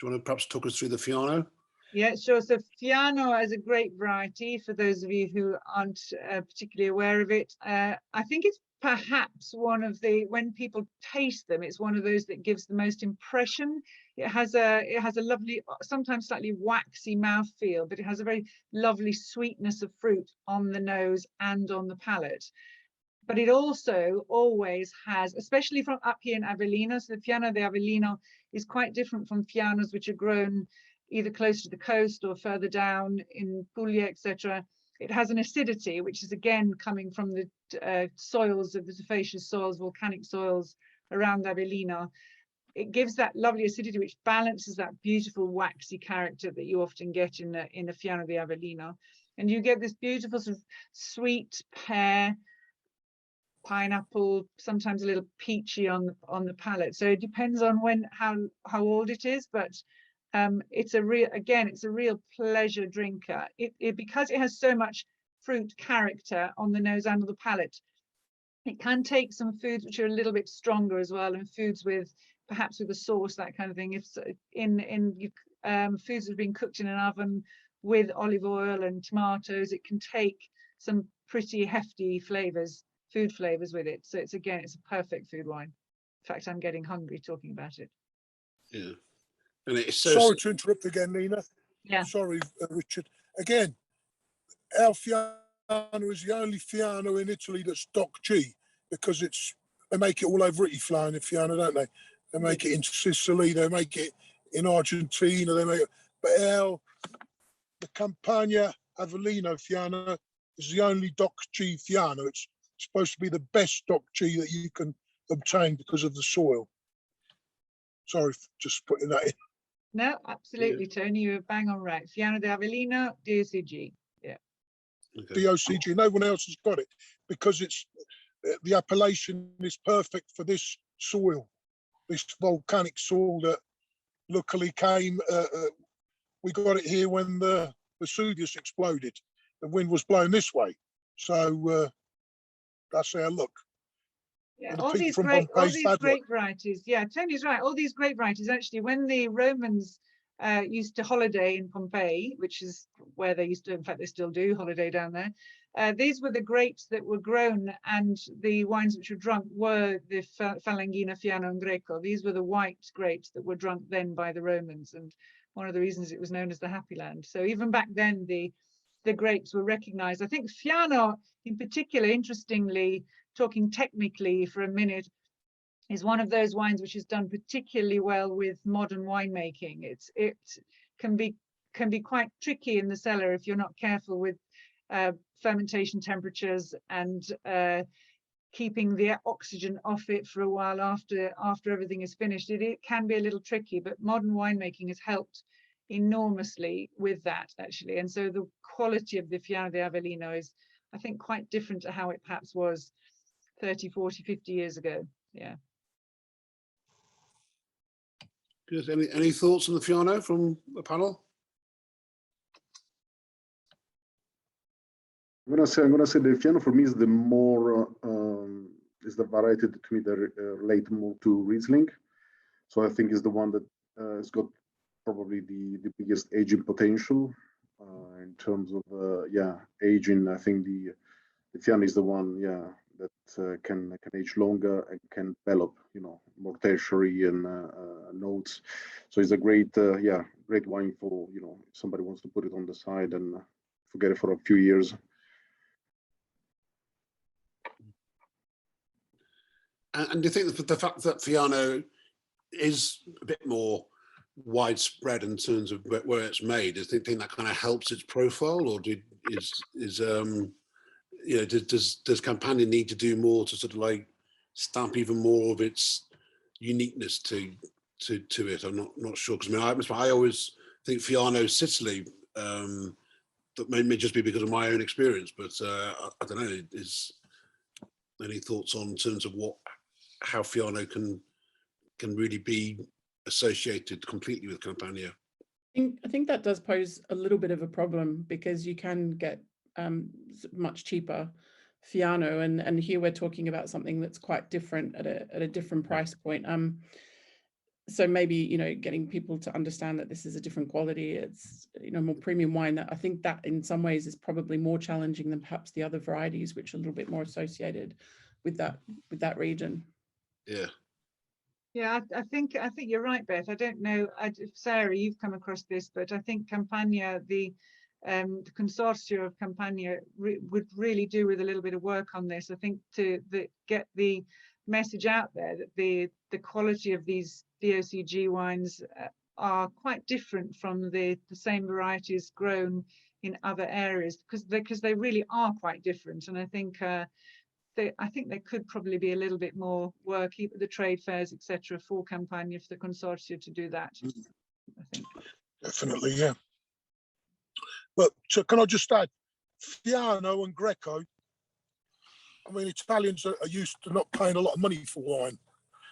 you want to perhaps talk us through the Fiano? Yeah, sure. So Fiano is a great variety for those of you who aren't particularly aware of it. I think it's perhaps one of the, when people taste them, it's one of those that gives the most impression. It has a lovely, sometimes slightly waxy mouthfeel, but it has a very lovely sweetness of fruit on the nose and on the palate. But it also always has, especially from up here in Avellino, so the Fiano di Avellino is quite different from Fianos which are grown either close to the coast or further down in Puglia, etc. It has an acidity, which is again coming from the soils of the tufaceous soils, volcanic soils around Avellino. It gives that lovely acidity, which balances that beautiful waxy character that you often get in a Fiano di Avellino. And you get this beautiful sort of sweet pear, pineapple, sometimes a little peachy on the palate. So it depends on how old it is, but it's a real pleasure drinker. Because it has so much fruit character on the nose and on the palate, it can take some foods which are a little bit stronger as well, and foods with perhaps with a sauce, that kind of thing. If foods that have been cooked in an oven with olive oil and tomatoes, it can take some pretty hefty flavors, food flavors with it. So it's a perfect food wine. In fact, I'm getting hungry talking about it. Yeah. And it's so sorry to interrupt again, Nina. Yeah. Sorry, Richard. Again, our Fiano is the only Fiano in Italy that's Doc G, because they make it all over Italy flying in Fiano, don't they? They make it in Sicily, they make it in Argentina, they make it, but the Campania Avellino Fiano is the only Doc G Fiano. It's supposed to be the best Doc G that you can obtain because of the soil. Sorry for just putting that in. No, absolutely, Tony, you were bang on right. Fiano di Avellino, DOCG. Yeah. Okay. DOCG, no one else has got it because it's the appellation is perfect for this soil, this volcanic soil that luckily came. We got it here when the Vesuvius exploded. The wind was blowing this way, so that's our luck. Yeah, And all people these from great Pompey's bad luck. grape varieties. Yeah, Tony's right. All these grape varieties, actually, when the Romans used to holiday in Pompeii, which is where they used to, in fact, they still do holiday down there. These were the grapes that were grown, and the wines which were drunk were the Falanghina, Fiano, and Greco. These were the white grapes that were drunk then by the Romans, and one of the reasons it was known as the Happy Land. So even back then, the grapes were recognized. I think Fiano, in particular, interestingly, talking technically for a minute, is one of those wines which is done particularly well with modern winemaking. It can be quite tricky in the cellar if you're not careful with fermentation temperatures and keeping the oxygen off it for a while after everything is finished. It can be a little tricky, but modern winemaking has helped enormously with that, actually. And so the quality of the Fiano di Avellino is, I think, quite different to how it perhaps was 30, 40, 50 years ago. Yeah. Good. Any thoughts on the Fiano from the panel? I'm gonna say the Fiano for me is the more is the variety that to me that relate more to Riesling. So I think is the one that has got probably the biggest aging potential in terms of aging. I think the Fiano is the one that can age longer and can develop more tertiary and notes. So it's a great great wine for if somebody wants to put it on the side and forget it for a few years. And do you think that the fact that Fiano is a bit more widespread in terms of where it's made, do you think that kind of helps its profile, or does Campania need to do more to sort of like stamp even more of its uniqueness to it? I'm not sure, because I always think Fiano Sicily, that may just be because of my own experience, but I don't know. Is any thoughts on terms of how Fiano can really be associated completely with Campania? I think that does pose a little bit of a problem, because you can get much cheaper Fiano, and here we're talking about something that's quite different at a different price point. So maybe getting people to understand that this is a different quality, it's more premium wine. That I think that in some ways is probably more challenging than perhaps the other varieties, which are a little bit more associated with that region. Yeah, I think you're right, Beth. I don't know, Sarah, you've come across this, but I think Campania, the consortium of Campania would really do with a little bit of work on this. I think to get the message out there that the quality of these DOCG wines are quite different from the same varieties grown in other areas, because they really are quite different. And I think there could probably be a little bit more work, at the trade fairs, etc., for Campania, for the consortia to do that. I think Definitely, yeah. But so can I just add, Fiano and Greco, I mean, Italians are used to not paying a lot of money for wine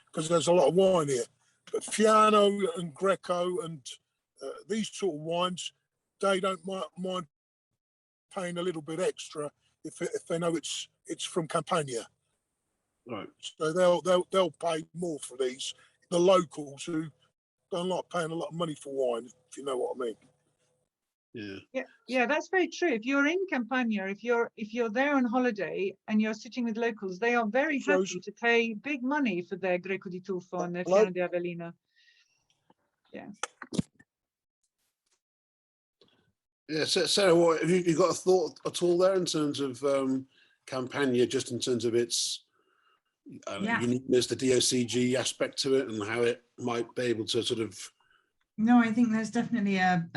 because there's a lot of wine here. But Fiano and Greco and these sort of wines, they don't mind paying a little bit extra if they know it's from Campania. Right. So they'll pay more for these. The locals who don't like paying a lot of money for wine, if you know what I mean. Yeah, that's very true. If you're in Campania, if you're there on holiday and you're sitting with locals, they are very happy to pay big money for their Greco di Tufo and their Fiano di Avellino. Yeah. Yeah, so Sarah, what have you got a thought at all there in terms of Campania, just in terms of its Yeah. uniqueness, the DOCG aspect to it, and how it might be able to sort of? No, I think there's definitely a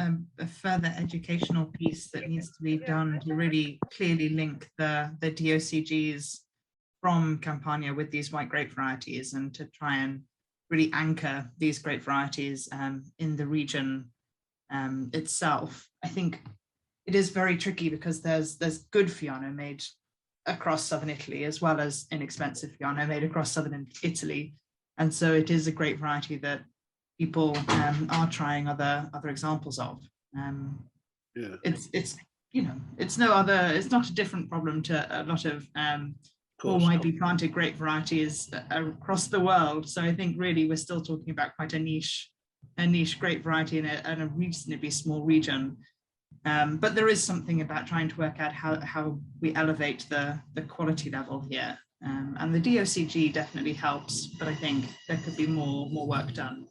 further educational piece that needs to be done to really clearly link the DOCGs from Campania with these white grape varieties, and to try and really anchor these grape varieties in the region itself. I think it is very tricky because there's good Fiano made across southern Italy, as well as inexpensive Fiano made across southern Italy, and so it is a great variety that people are trying other examples of. Yeah, it's you know, it's not a different problem to a lot of more widely planted grape varieties across the world. So I think really we're still talking about quite a niche grape variety in a reasonably small region. But there is something about trying to work out how we elevate the quality level here. And the DOCG definitely helps, but I think there could be more work done.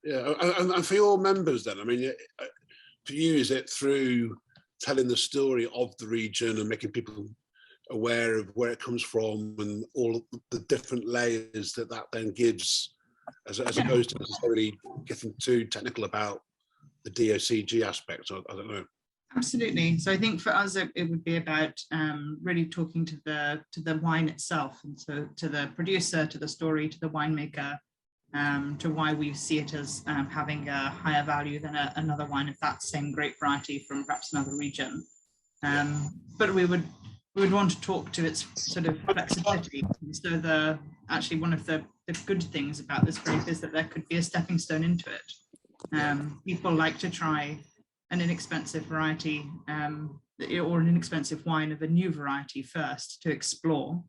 Yeah, and for your members then, I mean, for you, is it through telling the story of the region and making people aware of where it comes from and all the different layers that then gives, as opposed to necessarily getting too technical about the DOCG aspect? I don't know. Absolutely. So I think for us, it would be about really talking to the wine itself, and so to the producer, to the story, to the winemaker, to why we see it as having a higher value than another wine of that same grape variety from perhaps another region. But we would want to talk to its sort of flexibility. So actually one of the good things about this grape is that there could be a stepping stone into it. People like to try an inexpensive variety or an inexpensive wine of a new variety first to explore,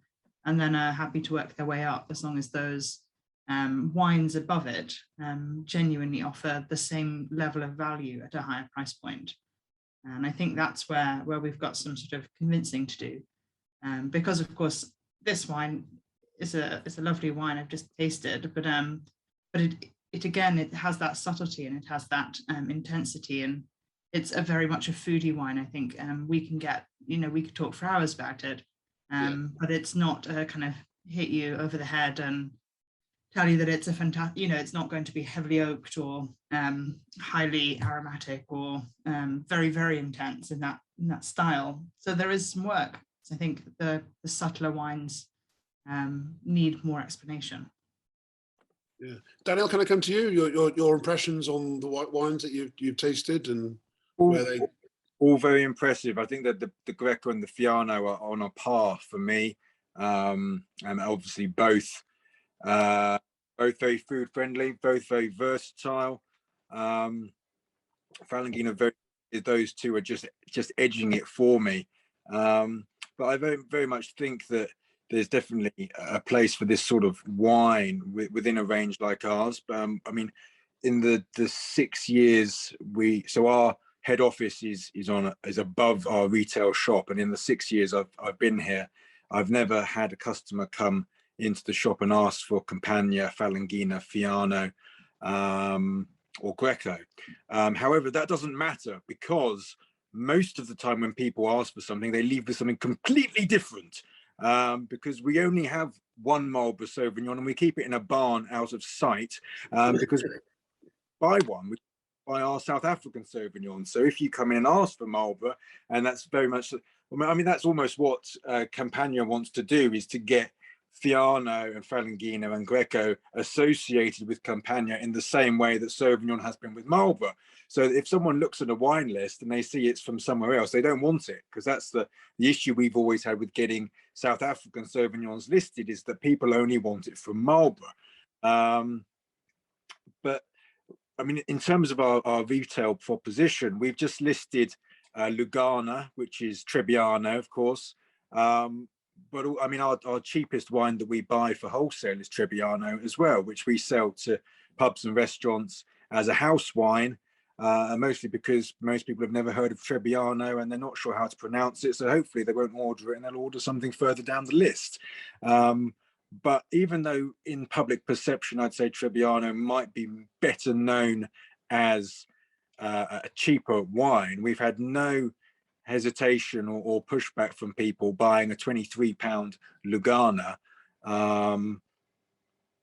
and then are happy to work their way up, as long as those wines above it genuinely offer the same level of value at a higher price point. And I think that's where we've got some sort of convincing to do, because of course this wine is a lovely wine I've just tasted, but it again, it has that subtlety and it has that intensity, and it's very much a foodie wine. I think we can get, we could talk for hours about it, but it's not a kind of hit you over the head and tell you that it's a fantastic, it's not going to be heavily oaked or highly aromatic or very, very intense in that style. So there is some work. So I think the subtler wines need more explanation. Yeah, Daniel, can I come to you? Your impressions on the white wines that you've tasted and where they? All very impressive. I think that the Greco and the Fiano are on a par for me, and obviously both very food friendly, both very versatile. Falangina, those two are just edging it for me. But I very, very much think that there's definitely a place for this sort of wine within a range like ours. I mean, in the 6 years so our head office is above our retail shop, and in the 6 years I've been here, I've never had a customer come into the shop and ask for Campania, Falangina, Fiano, or Greco. However, that doesn't matter, because most of the time when people ask for something, they leave with something completely different. Because we only have one Marlborough Sauvignon and we keep it in a barn out of sight, because we buy our South African Sauvignon. So if you come in and ask for Marlborough, and that's very much, I mean, that's almost what Campania wants to do, is to get Fiano and Falangina and Greco associated with Campania in the same way that Sauvignon has been with Marlborough. So if someone looks at a wine list and they see it's from somewhere else, they don't want it, because that's the issue we've always had with getting South African Sauvignons listed, is that people only want it from Marlborough. But I mean, in terms of our retail proposition, we've just listed Lugana, which is Trebbiano, of course. But I mean, our cheapest wine that we buy for wholesale is Trebbiano as well, which we sell to pubs and restaurants as a house wine, mostly because most people have never heard of Trebbiano and they're not sure how to pronounce it. So hopefully they won't order it and they'll order something further down the list. But even though in public perception, I'd say Trebbiano might be better known as a cheaper wine, we've had no hesitation or pushback from people buying a £23 Lugana,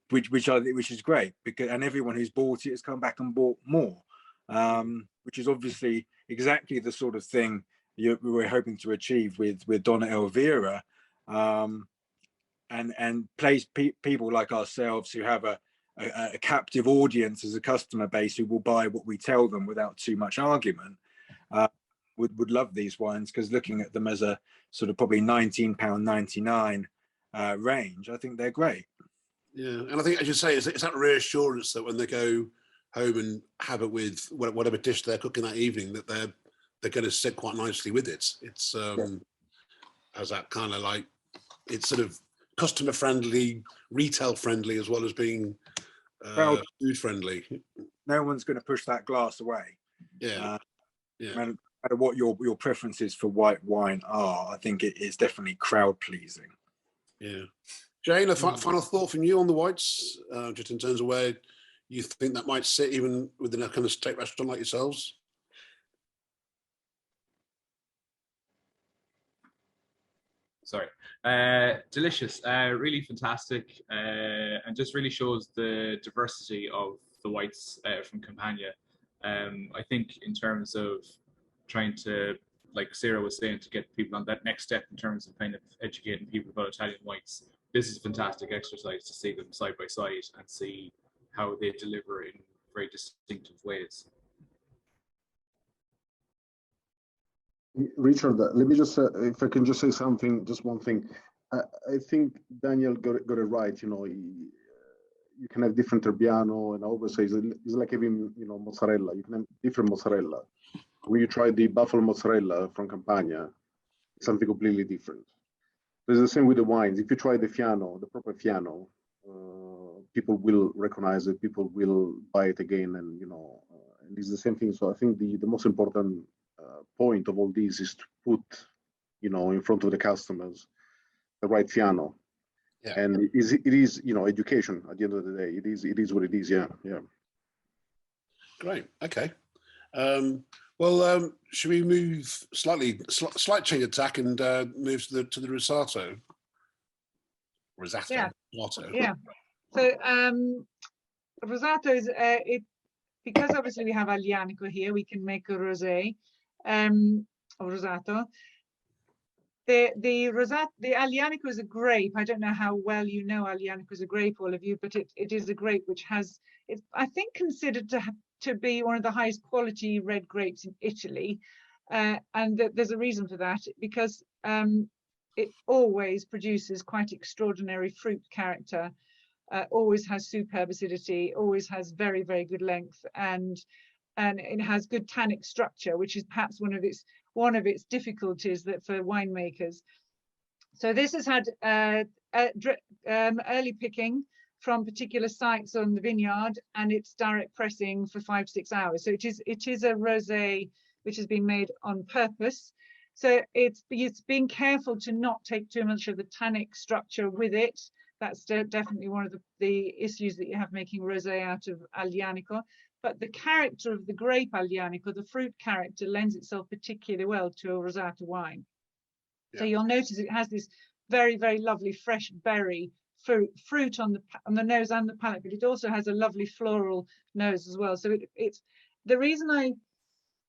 which is great, because and everyone who's bought it has come back and bought more, which is obviously exactly the sort of thing we're hoping to achieve with Donna Elvira, and place people like ourselves who have a captive audience as a customer base who will buy what we tell them without too much argument. Would love these wines, because looking at them as a sort of probably £19.99 range, I think they're great. Yeah, and I think, as you say, it's that reassurance that when they go home and have it with whatever dish they're cooking that evening, that they're going to sit quite nicely with it. It's as that kind of like, it's sort of customer friendly, retail friendly, as well as being food friendly. No one's going to push that glass away. Yeah, no matter what your preferences for white wine are, I think it is definitely crowd pleasing. Yeah. Jane, a final thought from you on the whites, just in terms of where you think that might sit, even within a kind of steak restaurant like yourselves? Sorry. Delicious, really fantastic, and just really shows the diversity of the whites from Campania. I think in terms of trying to, like Sarah was saying, to get people on that next step in terms of kind of educating people about Italian whites, this is a fantastic exercise to see them side by side and see how they deliver in very distinctive ways. Richard, let me just, if I can just say something, just one thing. I think Daniel got it right. You know, you can have different Trebbiano, and I always say it's like having, you know, mozzarella. You can have different mozzarella. When you try the buffalo mozzarella from Campania, it's something completely different. It's the same with the wines. If you try the Fiano, the proper Fiano, people will recognize it. People will buy it again, and you know, and it's the same thing. So I think the most important point of all this is to put, you know, in front of the customers the right Fiano. Yeah. And it is, you know, education at the end of the day. It is what it is. Yeah. Great. Okay. Should we move slight change of tack and move to the risotto? Risotto. Yeah. Risotto. Yeah. So risotto is because obviously we have Aglianico here, we can make a rosé or rosato. The Aglianico is a grape. I don't know how well you know Aglianico is a grape, all of you, but it is a grape which has, it's I think considered to be one of the highest quality red grapes in Italy, and there's a reason for that, because it always produces quite extraordinary fruit character, always has superb acidity, always has very, very good length, and it has good tannic structure, which is perhaps one of its difficulties that for winemakers. So this has had early picking from particular sites on the vineyard, and it's direct pressing for 5-6 hours. So it is a rosé which has been made on purpose. So it's being careful to not take too much of the tannic structure with it. That's definitely one of the issues that you have making rosé out of Aglianico. But the character of the grape Aglianico, the fruit character, lends itself particularly well to a rosato wine. Yeah. So you'll notice it has this very, very lovely fresh berry fruit on the nose and the palate, but it also has a lovely floral nose as well. So it's the reason I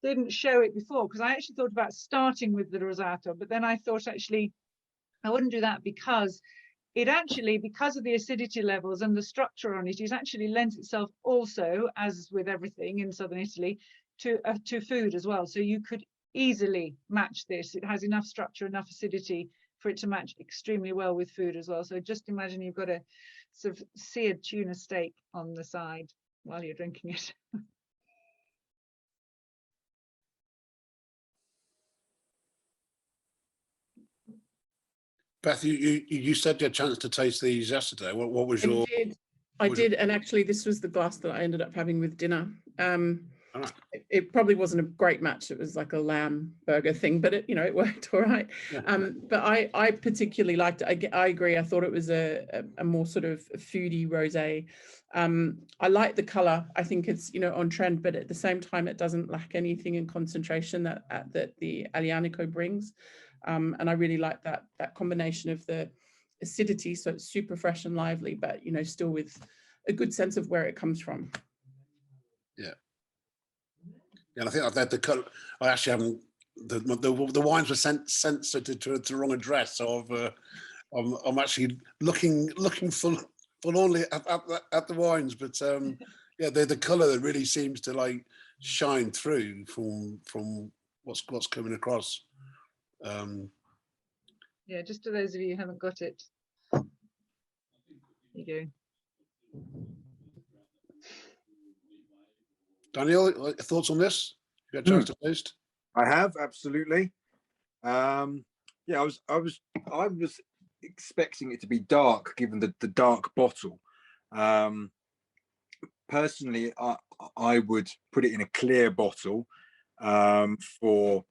didn't show it before, because I actually thought about starting with the rosato, but then I thought actually I wouldn't do that, because it actually, because of the acidity levels and the structure on it, it actually lends itself also, as with everything in southern Italy, to food as well. So you could easily match this. It has enough structure, enough acidity for it to match extremely well with food as well. So just imagine you've got a sort of seared tuna steak on the side while you're drinking it. Beth, you said you had a chance to taste these yesterday. What was your? I did, and actually this was the glass that I ended up having with dinner. It probably wasn't a great match. It was like a lamb burger thing, but it worked all right. But I particularly liked it. I agree. I thought it was a more sort of foodie rosé. I like the color. I think it's on trend, but at the same time, it doesn't lack anything in concentration that the Aglianico brings. And I really like that combination of the acidity, so it's super fresh and lively, but still with a good sense of where it comes from. Yeah. Yeah, I think I've had the color. I actually haven't. The wines were censored to the wrong address, so I'm actually looking forlornly at the wines, but yeah, the color that really seems to like shine through from what's coming across. Yeah, just to those of you who haven't got it, there you go. Daniel, thoughts on this? You got a chance to taste? I have, absolutely. Yeah, I was expecting it to be dark, given the dark bottle. Personally, I would put it in a clear bottle for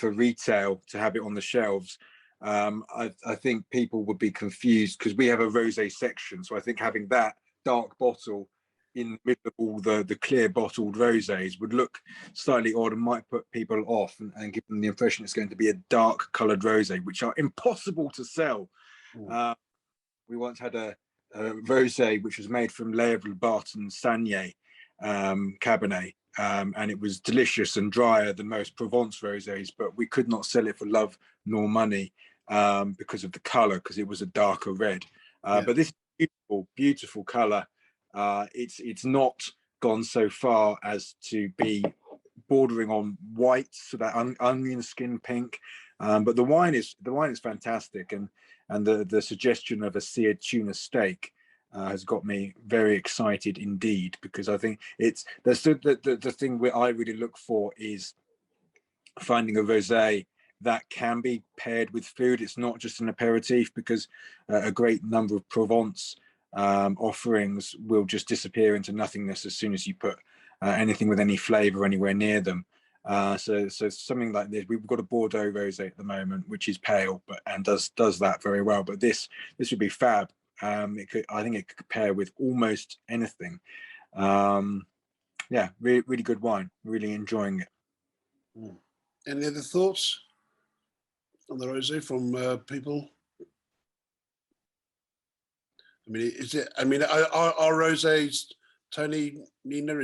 retail to have it on the shelves. I think people would be confused because we have a rosé section, so I think having that dark bottle in the middle of all the clear bottled rosés would look slightly odd and might put people off and give them the impression it's going to be a dark coloured rosé, which are impossible to sell. We once had a rosé which was made from Lévre Barton Sagné Cabernet, and it was delicious and drier than most Provence rosés, but we could not sell it for love nor money because of the colour, because it was a darker red. But this beautiful colour. It's not gone so far as to be bordering on white, so that onion skin pink, but the wine is fantastic, and the suggestion of a seared tuna steak has got me very excited indeed, because I think it's the thing where I really look for is finding a rosé that can be paired with food. It's not just an aperitif, because a great number of Provence offerings will just disappear into nothingness as soon as you put anything with any flavor anywhere near them. So something like this, we've got a Bordeaux rosé at the moment, which is pale and does that very well. But this would be fab. I think it could pair with almost anything. Yeah, really good wine. Really enjoying it. Any other thoughts on the rosé from people? I mean, are rosés, Tony, Nina,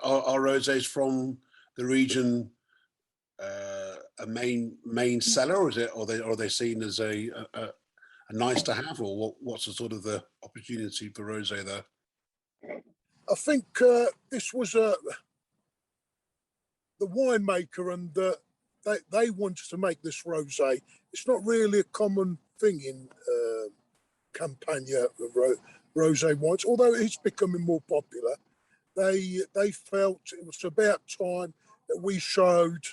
are rosés from the region a main seller, or are they seen as a nice to have, or what's the sort of the opportunity for rosé there? I think this was the winemaker, and they wanted to make this rosé. It's not really a common thing in Campania, rosé wines, although it's becoming more popular. They felt it was about time that we showed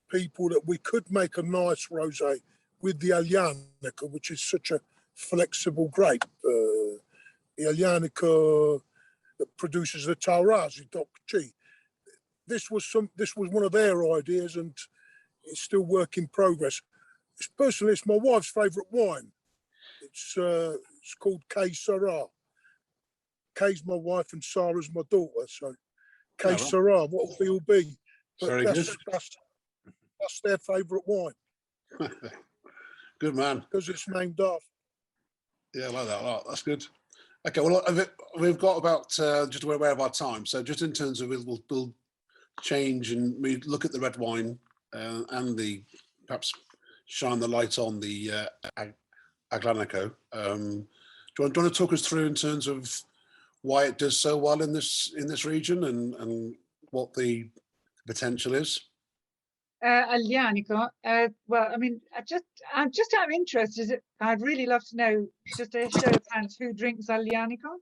people that we could make a nice rosé with the Aglianico, which is such a flexible grape. The Aglianico that produces the Taurasi DOC-G. This was one of their ideas, and it's still work in progress. Personally, it's my wife's favourite wine. It's called K Sarah. K's my wife and Sarah's my daughter, so K Sarah, what will be. But that's their favourite wine. Good man. Because it's named after. Yeah, I like that a lot. That's good. Okay, well, we've got about just aware of our time. So just in terms of we'll change and we look at the red wine and perhaps shine the light on the Aglianico. Do you want to talk us through in terms of why it does so well in this region and what the potential is? Aglianico. Well, I mean, just out of interest, I'd really love to know, just a show of hands, who drinks Aglianico?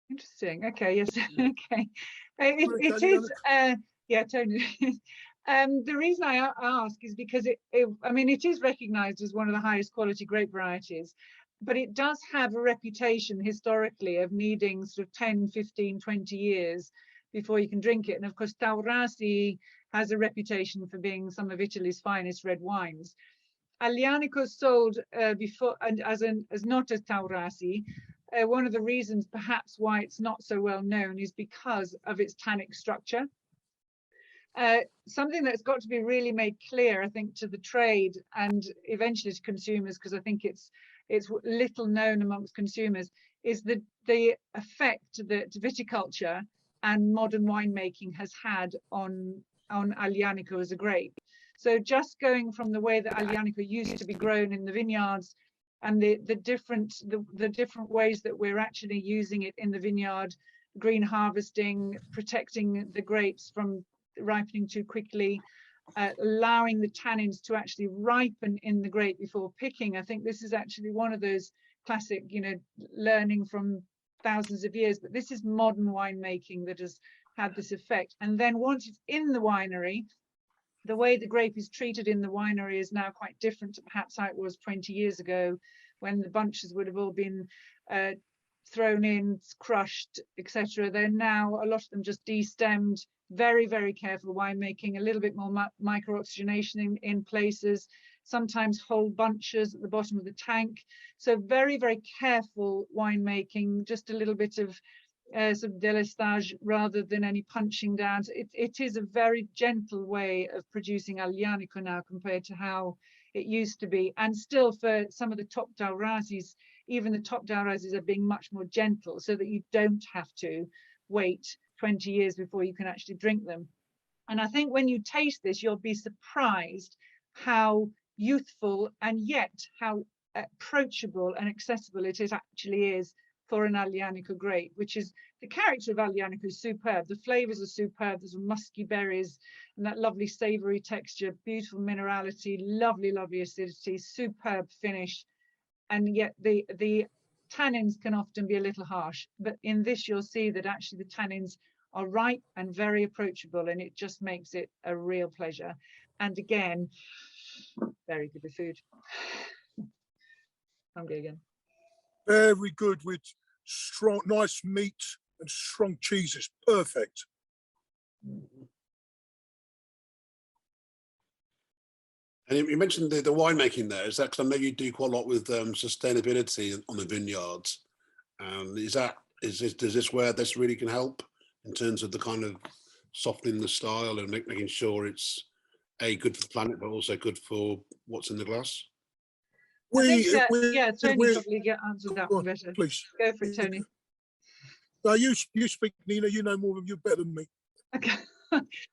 Interesting. Okay. Yes. Okay. It is. Yeah, Tony. The reason I ask is because I mean, it is recognised as one of the highest quality grape varieties, but it does have a reputation historically of needing sort of 10, 15, 20 years before you can drink it. And of course, Taurasi has a reputation for being some of Italy's finest red wines. Aglianico sold before, and as not as Taurasi. One of the reasons perhaps why it's not so well known is because of its tannic structure. Something that's got to be really made clear, I think, to the trade and eventually to consumers, because I think it's little known amongst consumers, is the effect that viticulture and modern winemaking has had on Aglianico as a grape. So just going from the way that Aglianico used to be grown in the vineyards and the different ways that we're actually using it in the vineyard, green harvesting, protecting the grapes from ripening too quickly, allowing the tannins to actually ripen in the grape before picking. I think this is actually one of those classic, learning from thousands of years, but this is modern winemaking that has had this effect. And then once it's in the winery, the way the grape is treated in the winery is now quite different to perhaps how it was 20 years ago, when the bunches would have all been thrown in, crushed, etc. They're now, a lot of them just destemmed, very, very careful winemaking, a little bit more micro-oxygenation in places, sometimes whole bunches at the bottom of the tank. So very, very careful winemaking, just a little bit of sort of délestage rather than any punching down. So it is a very gentle way of producing Aglianico now compared to how it used to be. And still for some of the top Taurasis, even the top Taurasis are being much more gentle so that you don't have to wait 20 years before you can actually drink them. And I think when you taste this, you'll be surprised how youthful and yet how approachable and accessible it actually is for an Aglianico grape, which is the character of Aglianico is superb. The flavors are superb. There's musky berries and that lovely savory texture, beautiful minerality, lovely, lovely acidity, superb finish. And yet the tannins can often be a little harsh, but in this you'll see that actually the tannins are ripe and very approachable, and it just makes it a real pleasure. And again, very good with food. Hungry again. Very good with strong, nice meat and strong cheeses. Perfect. And you mentioned the winemaking there. Is that because I know you do quite a lot with sustainability on the vineyards? Does this where this really can help in terms of the kind of softening the style and making sure it's good for the planet, but also good for what's in the glass? Yeah, Tony probably answered that one better. Please. Go for it, Tony. No, you speak, Nina. You know more than you better than me. Okay.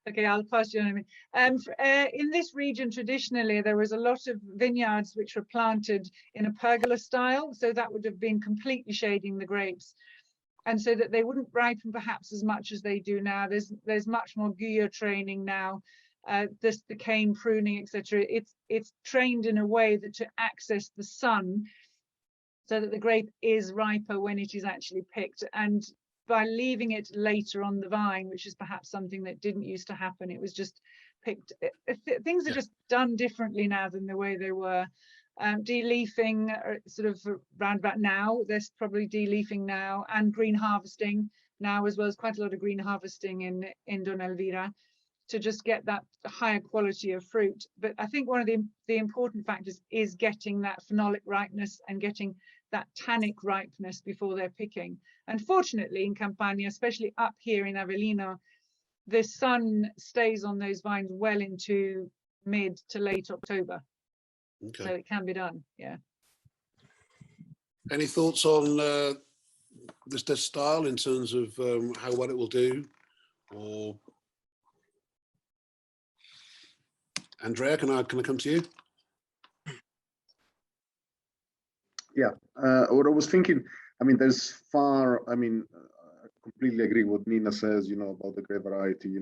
Okay, I'll pass you on. In this region, traditionally, there was a lot of vineyards which were planted in a pergola style. So that would have been completely shading the grapes. And so that they wouldn't ripen perhaps as much as they do now. There's much more Guyot training now. The cane pruning, etc. It's trained in a way that to access the sun so that the grape is riper when it is actually picked. And by leaving it later on the vine, which is perhaps something that didn't used to happen, it was just picked. Things are just done differently now than the way they were. De-leafing sort of round about now, there's probably de-leafing now, and green harvesting now as well. As quite a lot of green harvesting in Donna Elvira to just get that higher quality of fruit. But I think one of the important factors is getting that phenolic ripeness and getting that tannic ripeness before they're picking. Unfortunately, in Campania, especially up here in Avellino, the sun stays on those vines well into mid to late October. Okay. So it can be done, yeah. Any thoughts on this style in terms of how well it will do? Or Andrea, can I come to you? Yeah, what I was thinking, I mean, I completely agree with what Nina says, about the grape variety.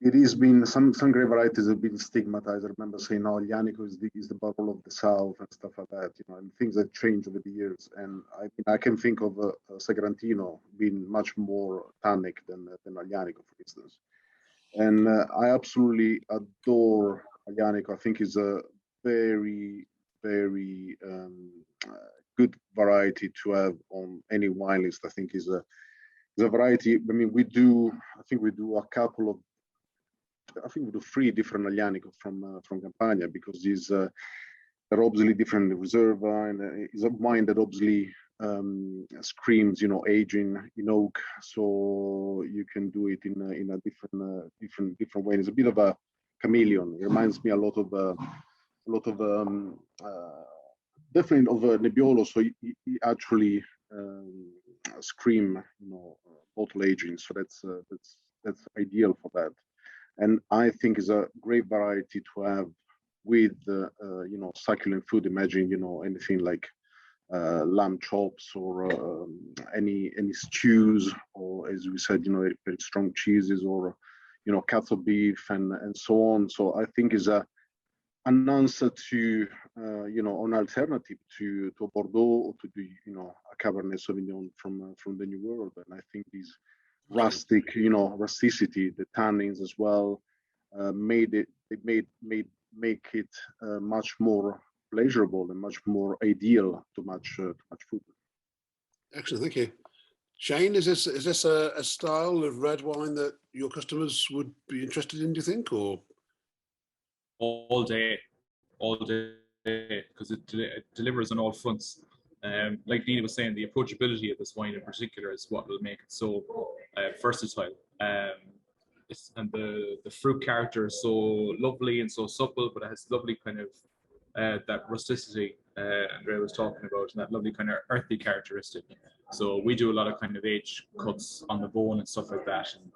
It has been, some grape varieties have been stigmatized. I remember saying, no, Aglianico is the bubble of the South and stuff like that, and things that change over the years. And I can think of Sagrantino being much more tannic than Aglianico, for instance. And I absolutely adore Aglianico. I think it's a very, very good variety to have on any wine list. I think is there's a variety. I mean, we do a couple of, I think we do 3 different Aglianico from Campania, because these they're obviously different in reserve and it's a wine that obviously screams, aging in oak. So you can do it in a different way. It's a bit of a chameleon. It reminds me a lot of definitely of Nebbiolo. So he actually scream, bottle aging. So that's ideal for that. And I think is a great variety to have with succulent food. Imagine anything like lamb chops or any stews, or as we said, very strong cheeses, or cattle beef and so on. So I think is an answer to an alternative to Bordeaux, or to the a Cabernet Sauvignon from the New World. And I think these rustic, rusticity, the tannins as well, make it much more pleasurable and much more ideal to much food. Excellent, thank you. Shane, is this a style of red wine that your customers would be interested in, do you think, or? All day, because it delivers on all fronts. Like Nina was saying, the approachability of this wine in particular is what will make it so versatile. And the fruit character is so lovely and so supple, but it has lovely kind of that rusticity Andrea was talking about, and that lovely kind of earthy characteristic. So we do a lot of kind of age cuts on the bone and stuff like that, and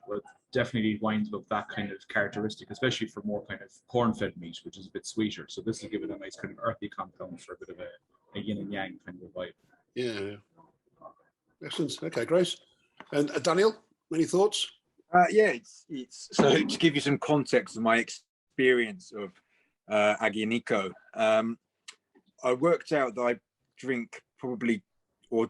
but definitely wines of that kind of characteristic, especially for more kind of corn-fed meat, which is a bit sweeter. So this will give it a nice kind of earthy compound for a bit of a yin and yang kind of a vibe. Yeah. Excellent. Okay, great. And Daniel, any thoughts? Yeah, it's so to give you some context of my experience of Aglianico, I worked out that I drink probably, or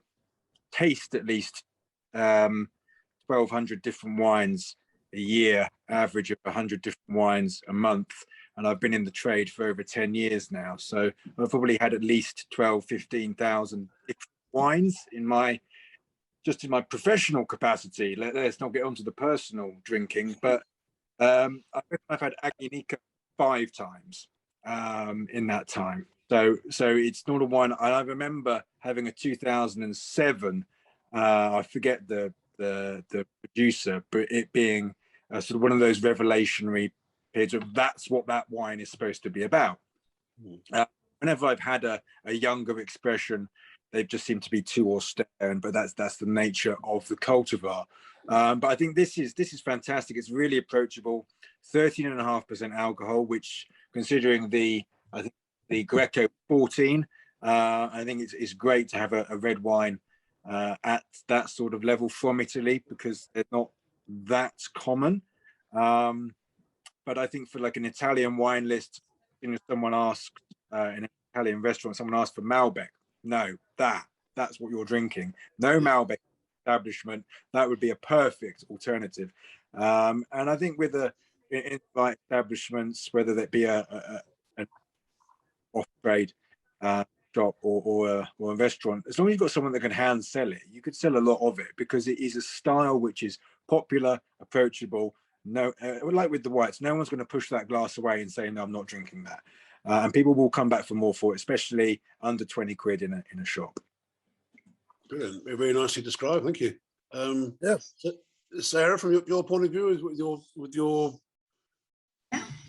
taste at least, 1,200 different wines a year, average of 100 different wines a month. And I've been in the trade for over 10 years now. So I've probably had at least 15,000 different wines in my professional capacity. Let's not get onto the personal drinking, but I've had Aglianico 5 times in that time. So it's not a wine. I remember having a 2007. I forget the producer, but it being sort of one of those revelationary periods of that's what that wine is supposed to be about. Whenever I've had a younger expression, they've just seemed to be too austere, but that's the nature of the cultivar. But I think this is fantastic. It's really approachable. 13.5% alcohol, which, considering the Greco 14, I think it's great to have a red wine at that sort of level from Italy, because they're not that common. But I think for like an Italian wine list, someone asked in an Italian restaurant, someone asked for Malbec. No, that's what you're drinking. No Malbec establishment, that would be a perfect alternative. And I think with in like establishments, whether that be an off-trade shop or a restaurant, as long as you've got someone that can hand sell it, you could sell a lot of it, because it is a style which is popular, approachable. No, like with the whites, no one's going to push that glass away and say, no, I'm not drinking that. And people will come back for more for it, especially under 20 quid in a shop. Brilliant. Very nicely described. Thank you. Yes. Sarah, from your point of view, with your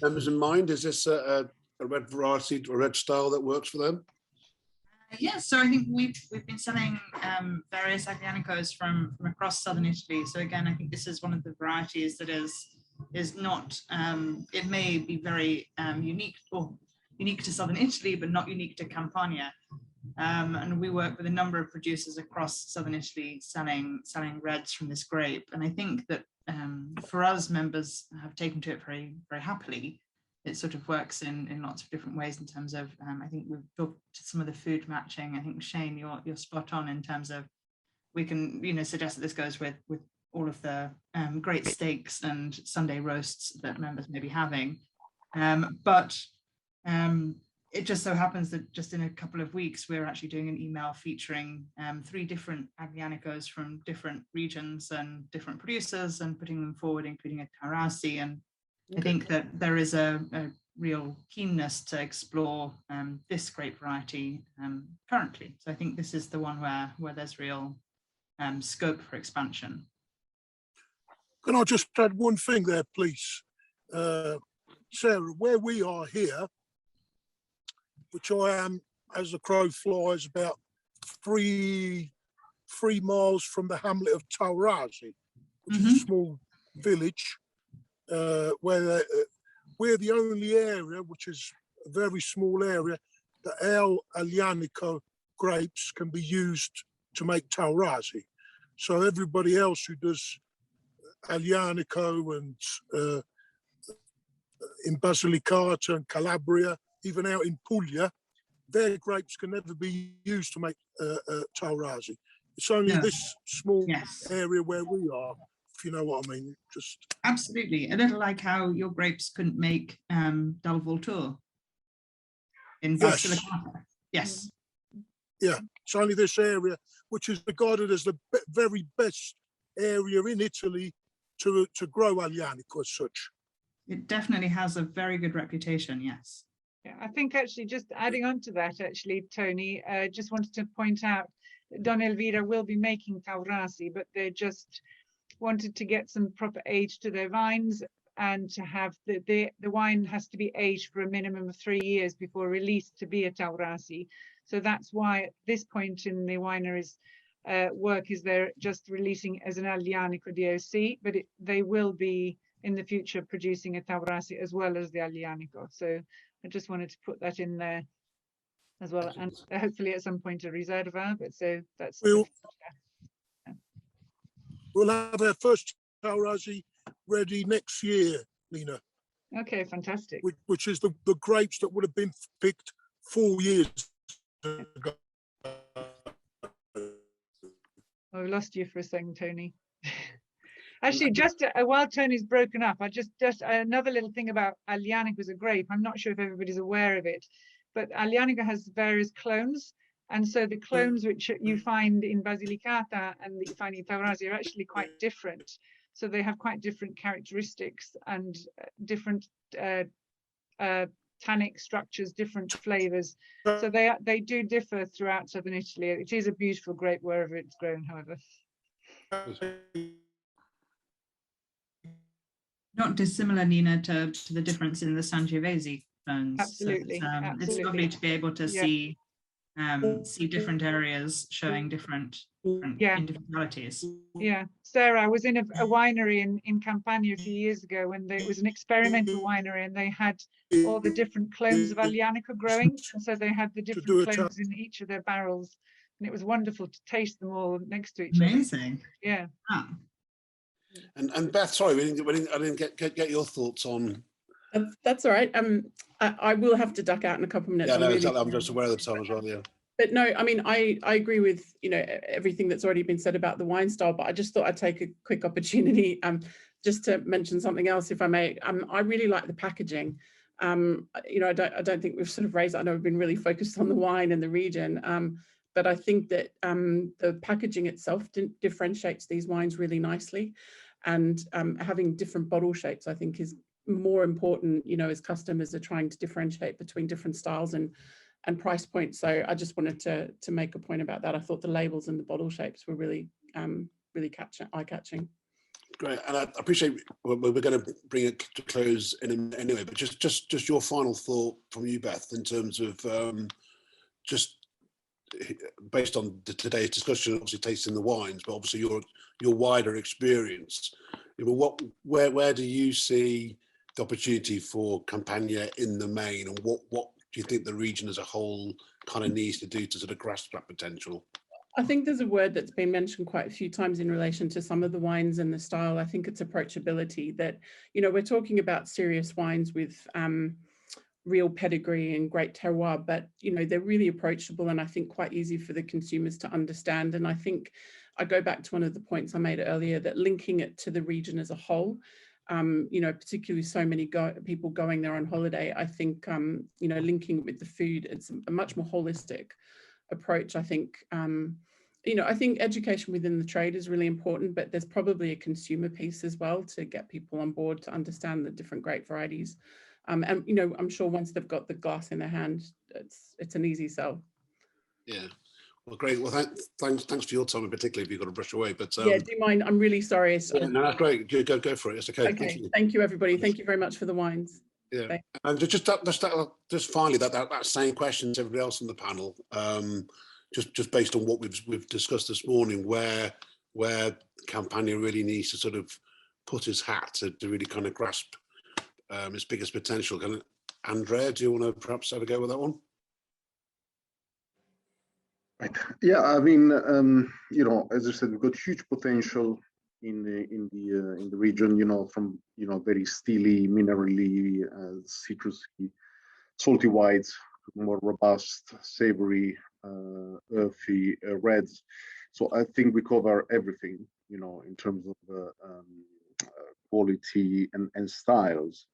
members in mind, is this a red variety or a red style that works for them? Yes, so I think we've been selling various Aglianicos from across southern Italy. So again, I think this is one of the varieties that is not. It may be very unique to southern Italy, but not unique to Campania. And we work with a number of producers across southern Italy selling reds from this grape. And I think that for us, members have taken to it very, very happily. It sort of works in lots of different ways in terms of, I think we've talked to some of the food matching. I think, Shane, you're spot on in terms of, we can, suggest that this goes with all of the great steaks and Sunday roasts that members may be having. But it just so happens that just in a couple of weeks, we're actually doing an email featuring 3 different Aglianicos from different regions and different producers and putting them forward, including a Taurasi. And I think that there is a real keenness to explore this grape variety currently. So I think this is the one where there's real scope for expansion. Can I just add one thing there, please? Sarah, where we are here, which I am, as the crow flies, about 3 miles from the hamlet of Taurasi, which is a small village, where we're the only area, which is a very small area, that our Aglianico grapes can be used to make Taurasi. So everybody else who does Aglianico and in Basilicata and Calabria, even out in Puglia, their grapes can never be used to make Taurasi. It's only this small area where we are, if you know what I mean. Just absolutely, a little like how your grapes couldn't make Dal Voltur in Basilicata. Yes. Yeah, it's only this area, which is regarded as the very best area in Italy to grow Aglianico as such. It definitely has a very good reputation, yes. Yeah, I think actually just adding on to that, actually, Tony, just wanted to point out that Donna Elvira will be making Taurasi, but they just wanted to get some proper age to their vines and to have the wine has to be aged for a minimum of 3 years before release to be a Taurasi. So that's why at this point in the winery's work is they're just releasing as an Aglianico DOC, but they will be in the future producing a Taurasi as well as the Aglianico. So I just wanted to put that in there as well, and hopefully at some point a Riserva. But so that's we'll have our first Taurasi ready next year, Nina. Okay, fantastic. Which is the grapes that would have been picked 4 years ago. I lost you for a second, Tony. Actually, just while Tony's broken up, I just another little thing about Aglianico as a grape. I'm not sure if everybody's aware of it, but Aglianico has various clones, and so the clones which you find in Basilicata and that you find in Taurasi are actually quite different. So they have quite different characteristics and different tannic structures, different flavors. So they do differ throughout southern Italy. It is a beautiful grape wherever it's grown, however. Not dissimilar, Nina, to the difference in the Sangiovese clones. Absolutely, So absolutely. It's lovely to be able to see different areas showing different individualities. Yeah, Sarah, I was in a winery in Campania a few years ago when it was an experimental winery, and they had all the different clones of Aglianico growing, and so they had the different clones in each of their barrels, and it was wonderful to taste them all next to each other. Amazing. Yeah. Ah. And Beth, sorry, I didn't get your thoughts on. That's all right. I will have to duck out in a couple of minutes. Yeah, no, exactly. I'm just aware of the time as well. Yeah. But no, I mean, I agree with everything that's already been said about the wine style. But I just thought I'd take a quick opportunity just to mention something else, if I may. I really like the packaging. I don't think we've sort of raised. I know we've been really focused on the wine and the region. But I think that the packaging itself differentiates these wines really nicely, and having different bottle shapes, I think, is more important, as customers are trying to differentiate between different styles and price points. So I just wanted to make a point about that. I thought the labels and the bottle shapes were really eye-catching. Great, and I appreciate we're going to bring it to close in a minute anyway, but just your final thought from you, Beth, in terms of just based on today's discussion, obviously tasting the wines, but obviously your wider experience. Where do you see the opportunity for Campania in the main, and what do you think the region as a whole kind of needs to do to sort of grasp that potential? I think there's a word that's been mentioned quite a few times in relation to some of the wines and the style. I think it's approachability, that, we're talking about serious wines with real pedigree and great terroir, but, they're really approachable and I think quite easy for the consumers to understand. And I think I go back to one of the points I made earlier, that linking it to the region as a whole, you know, particularly so many people going there on holiday, I think, you know, linking with the food, it's a much more holistic approach. I think, you know, I think education within the trade is really important, but there's probably a consumer piece as well to get people on board to understand the different grape varieties. And, you know, I'm sure once they've got the glass in their hand, it's an easy sell. Yeah. Well, great. Well, thanks for your time, and particularly if you've got to brush away. But yeah, do you mind? I'm really sorry. Yeah, no, that's great. Go for it. It's okay. Okay. Thank you, everybody. Thank you very much for the wines. Yeah. Okay. And just finally, that same question to everybody else on the panel. Just based on what we've discussed this morning, where Campania really needs to sort of put his hat to really kind of grasp its biggest potential. Andrea, do you want to perhaps have a go with that one? Right. Yeah, I mean, you know, as I said, we've got huge potential in the region. You know, from very steely, minerally, citrusy, salty whites, more robust, savory, earthy reds. So I think we cover everything, you know, in terms of quality and styles.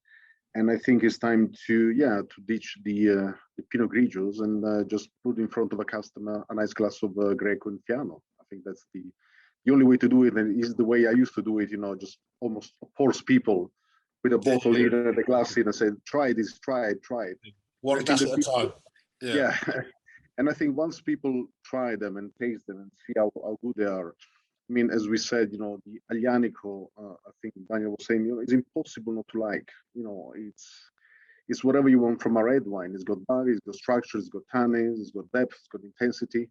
And I think it's time to ditch the Pinot Grigios and just put in front of a customer a nice glass of Greco and Fiano. I think that's the only way to do it, and it is the way I used to do it. You know, just almost force people with a bottle in and a glass in and say, "Try this, try it." One glass at a time. Yeah. And I think once people try them and taste them and see how good they are, I mean, as we said, you know, the Aglianico, I think Daniel was saying, you know, it's impossible not to like. You know, it's whatever you want from a red wine. It's got body, it's got structure, it's got tannins, it's got depth, it's got intensity.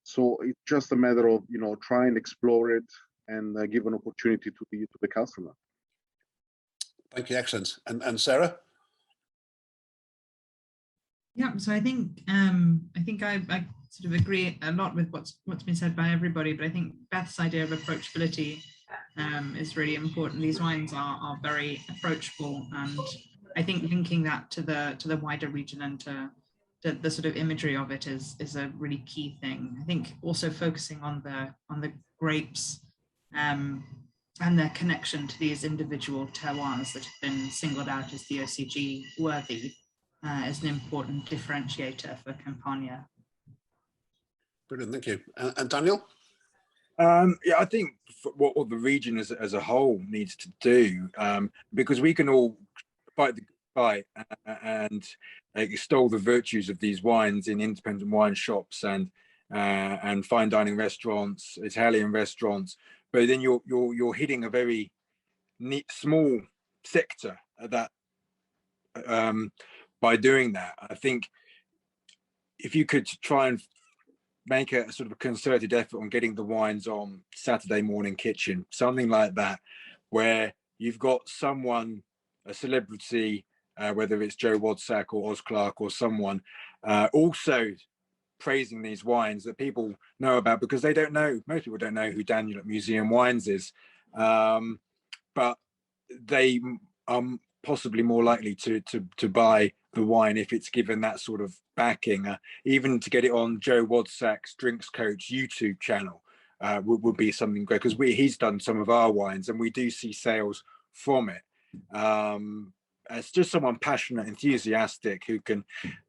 So it's just a matter of, you know, try and explore it and give an opportunity to the customer. Thank you, excellent. And Sarah? Yeah, so I think I sort of agree a lot with what's been said by everybody, but I think Beth's idea of approachability is really important. These wines are very approachable, and I think linking that to the wider region and to the sort of imagery of it is a really key thing. I think also focusing on the grapes and their connection to these individual terroirs that have been singled out as the OCG worthy is an important differentiator for Campania. Brilliant, thank you. And Daniel? Yeah, I think what the region as a whole needs to do, because we can all fight the fight and extol the virtues of these wines in independent wine shops and fine dining restaurants, Italian restaurants, but then you're hitting a very neat small sector that by doing that. I think if you could try and make a sort of a concerted effort on getting the wines on Saturday morning kitchen, something like that, where you've got someone, a celebrity, whether it's Joe Wadsack or Oz Clarke or someone, also praising these wines that people know about, because they don't know, most people don't know who Daniel at Museum Wines is, but they are possibly more likely to buy the wine if it's given that sort of backing. Even to get it on Joe Wadsack's Drinks Coach YouTube channel would be something great, because he's done some of our wines and we do see sales from it. It's just someone passionate, enthusiastic, who can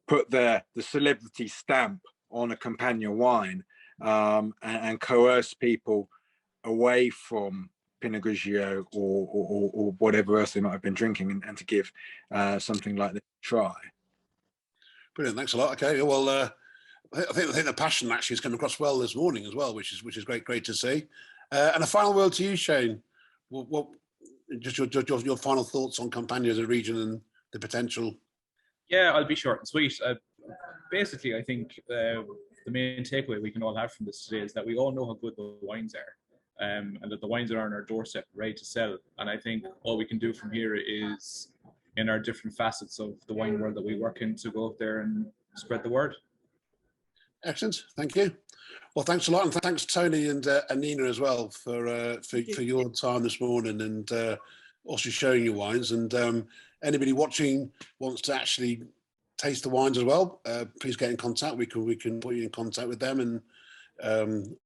put the celebrity stamp on a Campania wine and coerce people away from Pinot Grigio or whatever else they might have been drinking, and to give something like this a try. Brilliant, thanks a lot. Okay, well, I think the passion actually has come across well this morning as well, which is great to see. And a final word to you, Shane. What just your final thoughts on Campania as a region and the potential? Yeah, I'll be short and sweet. Basically, I think the main takeaway we can all have from this today is that we all know how good the wines are. And that the wines are on our doorstep, ready to sell. And I think all we can do from here is, in our different facets of the wine world that we work in, to go out there and spread the word. Excellent, thank you. Well, thanks a lot, and thanks Tony and Nina as well for your time this morning, and also showing your wines. And anybody watching wants to actually taste the wines as well, please get in contact. We can put you in contact with them and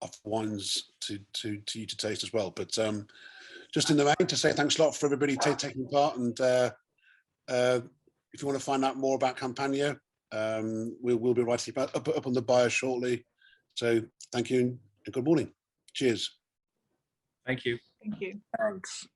offer wines to you to taste as well. But just in the main to say thanks a lot for everybody taking part. And if you want to find out more about Campania, we'll be writing about up on the bio shortly. So thank you and good morning. Cheers. Thank you. Thank you. Thanks.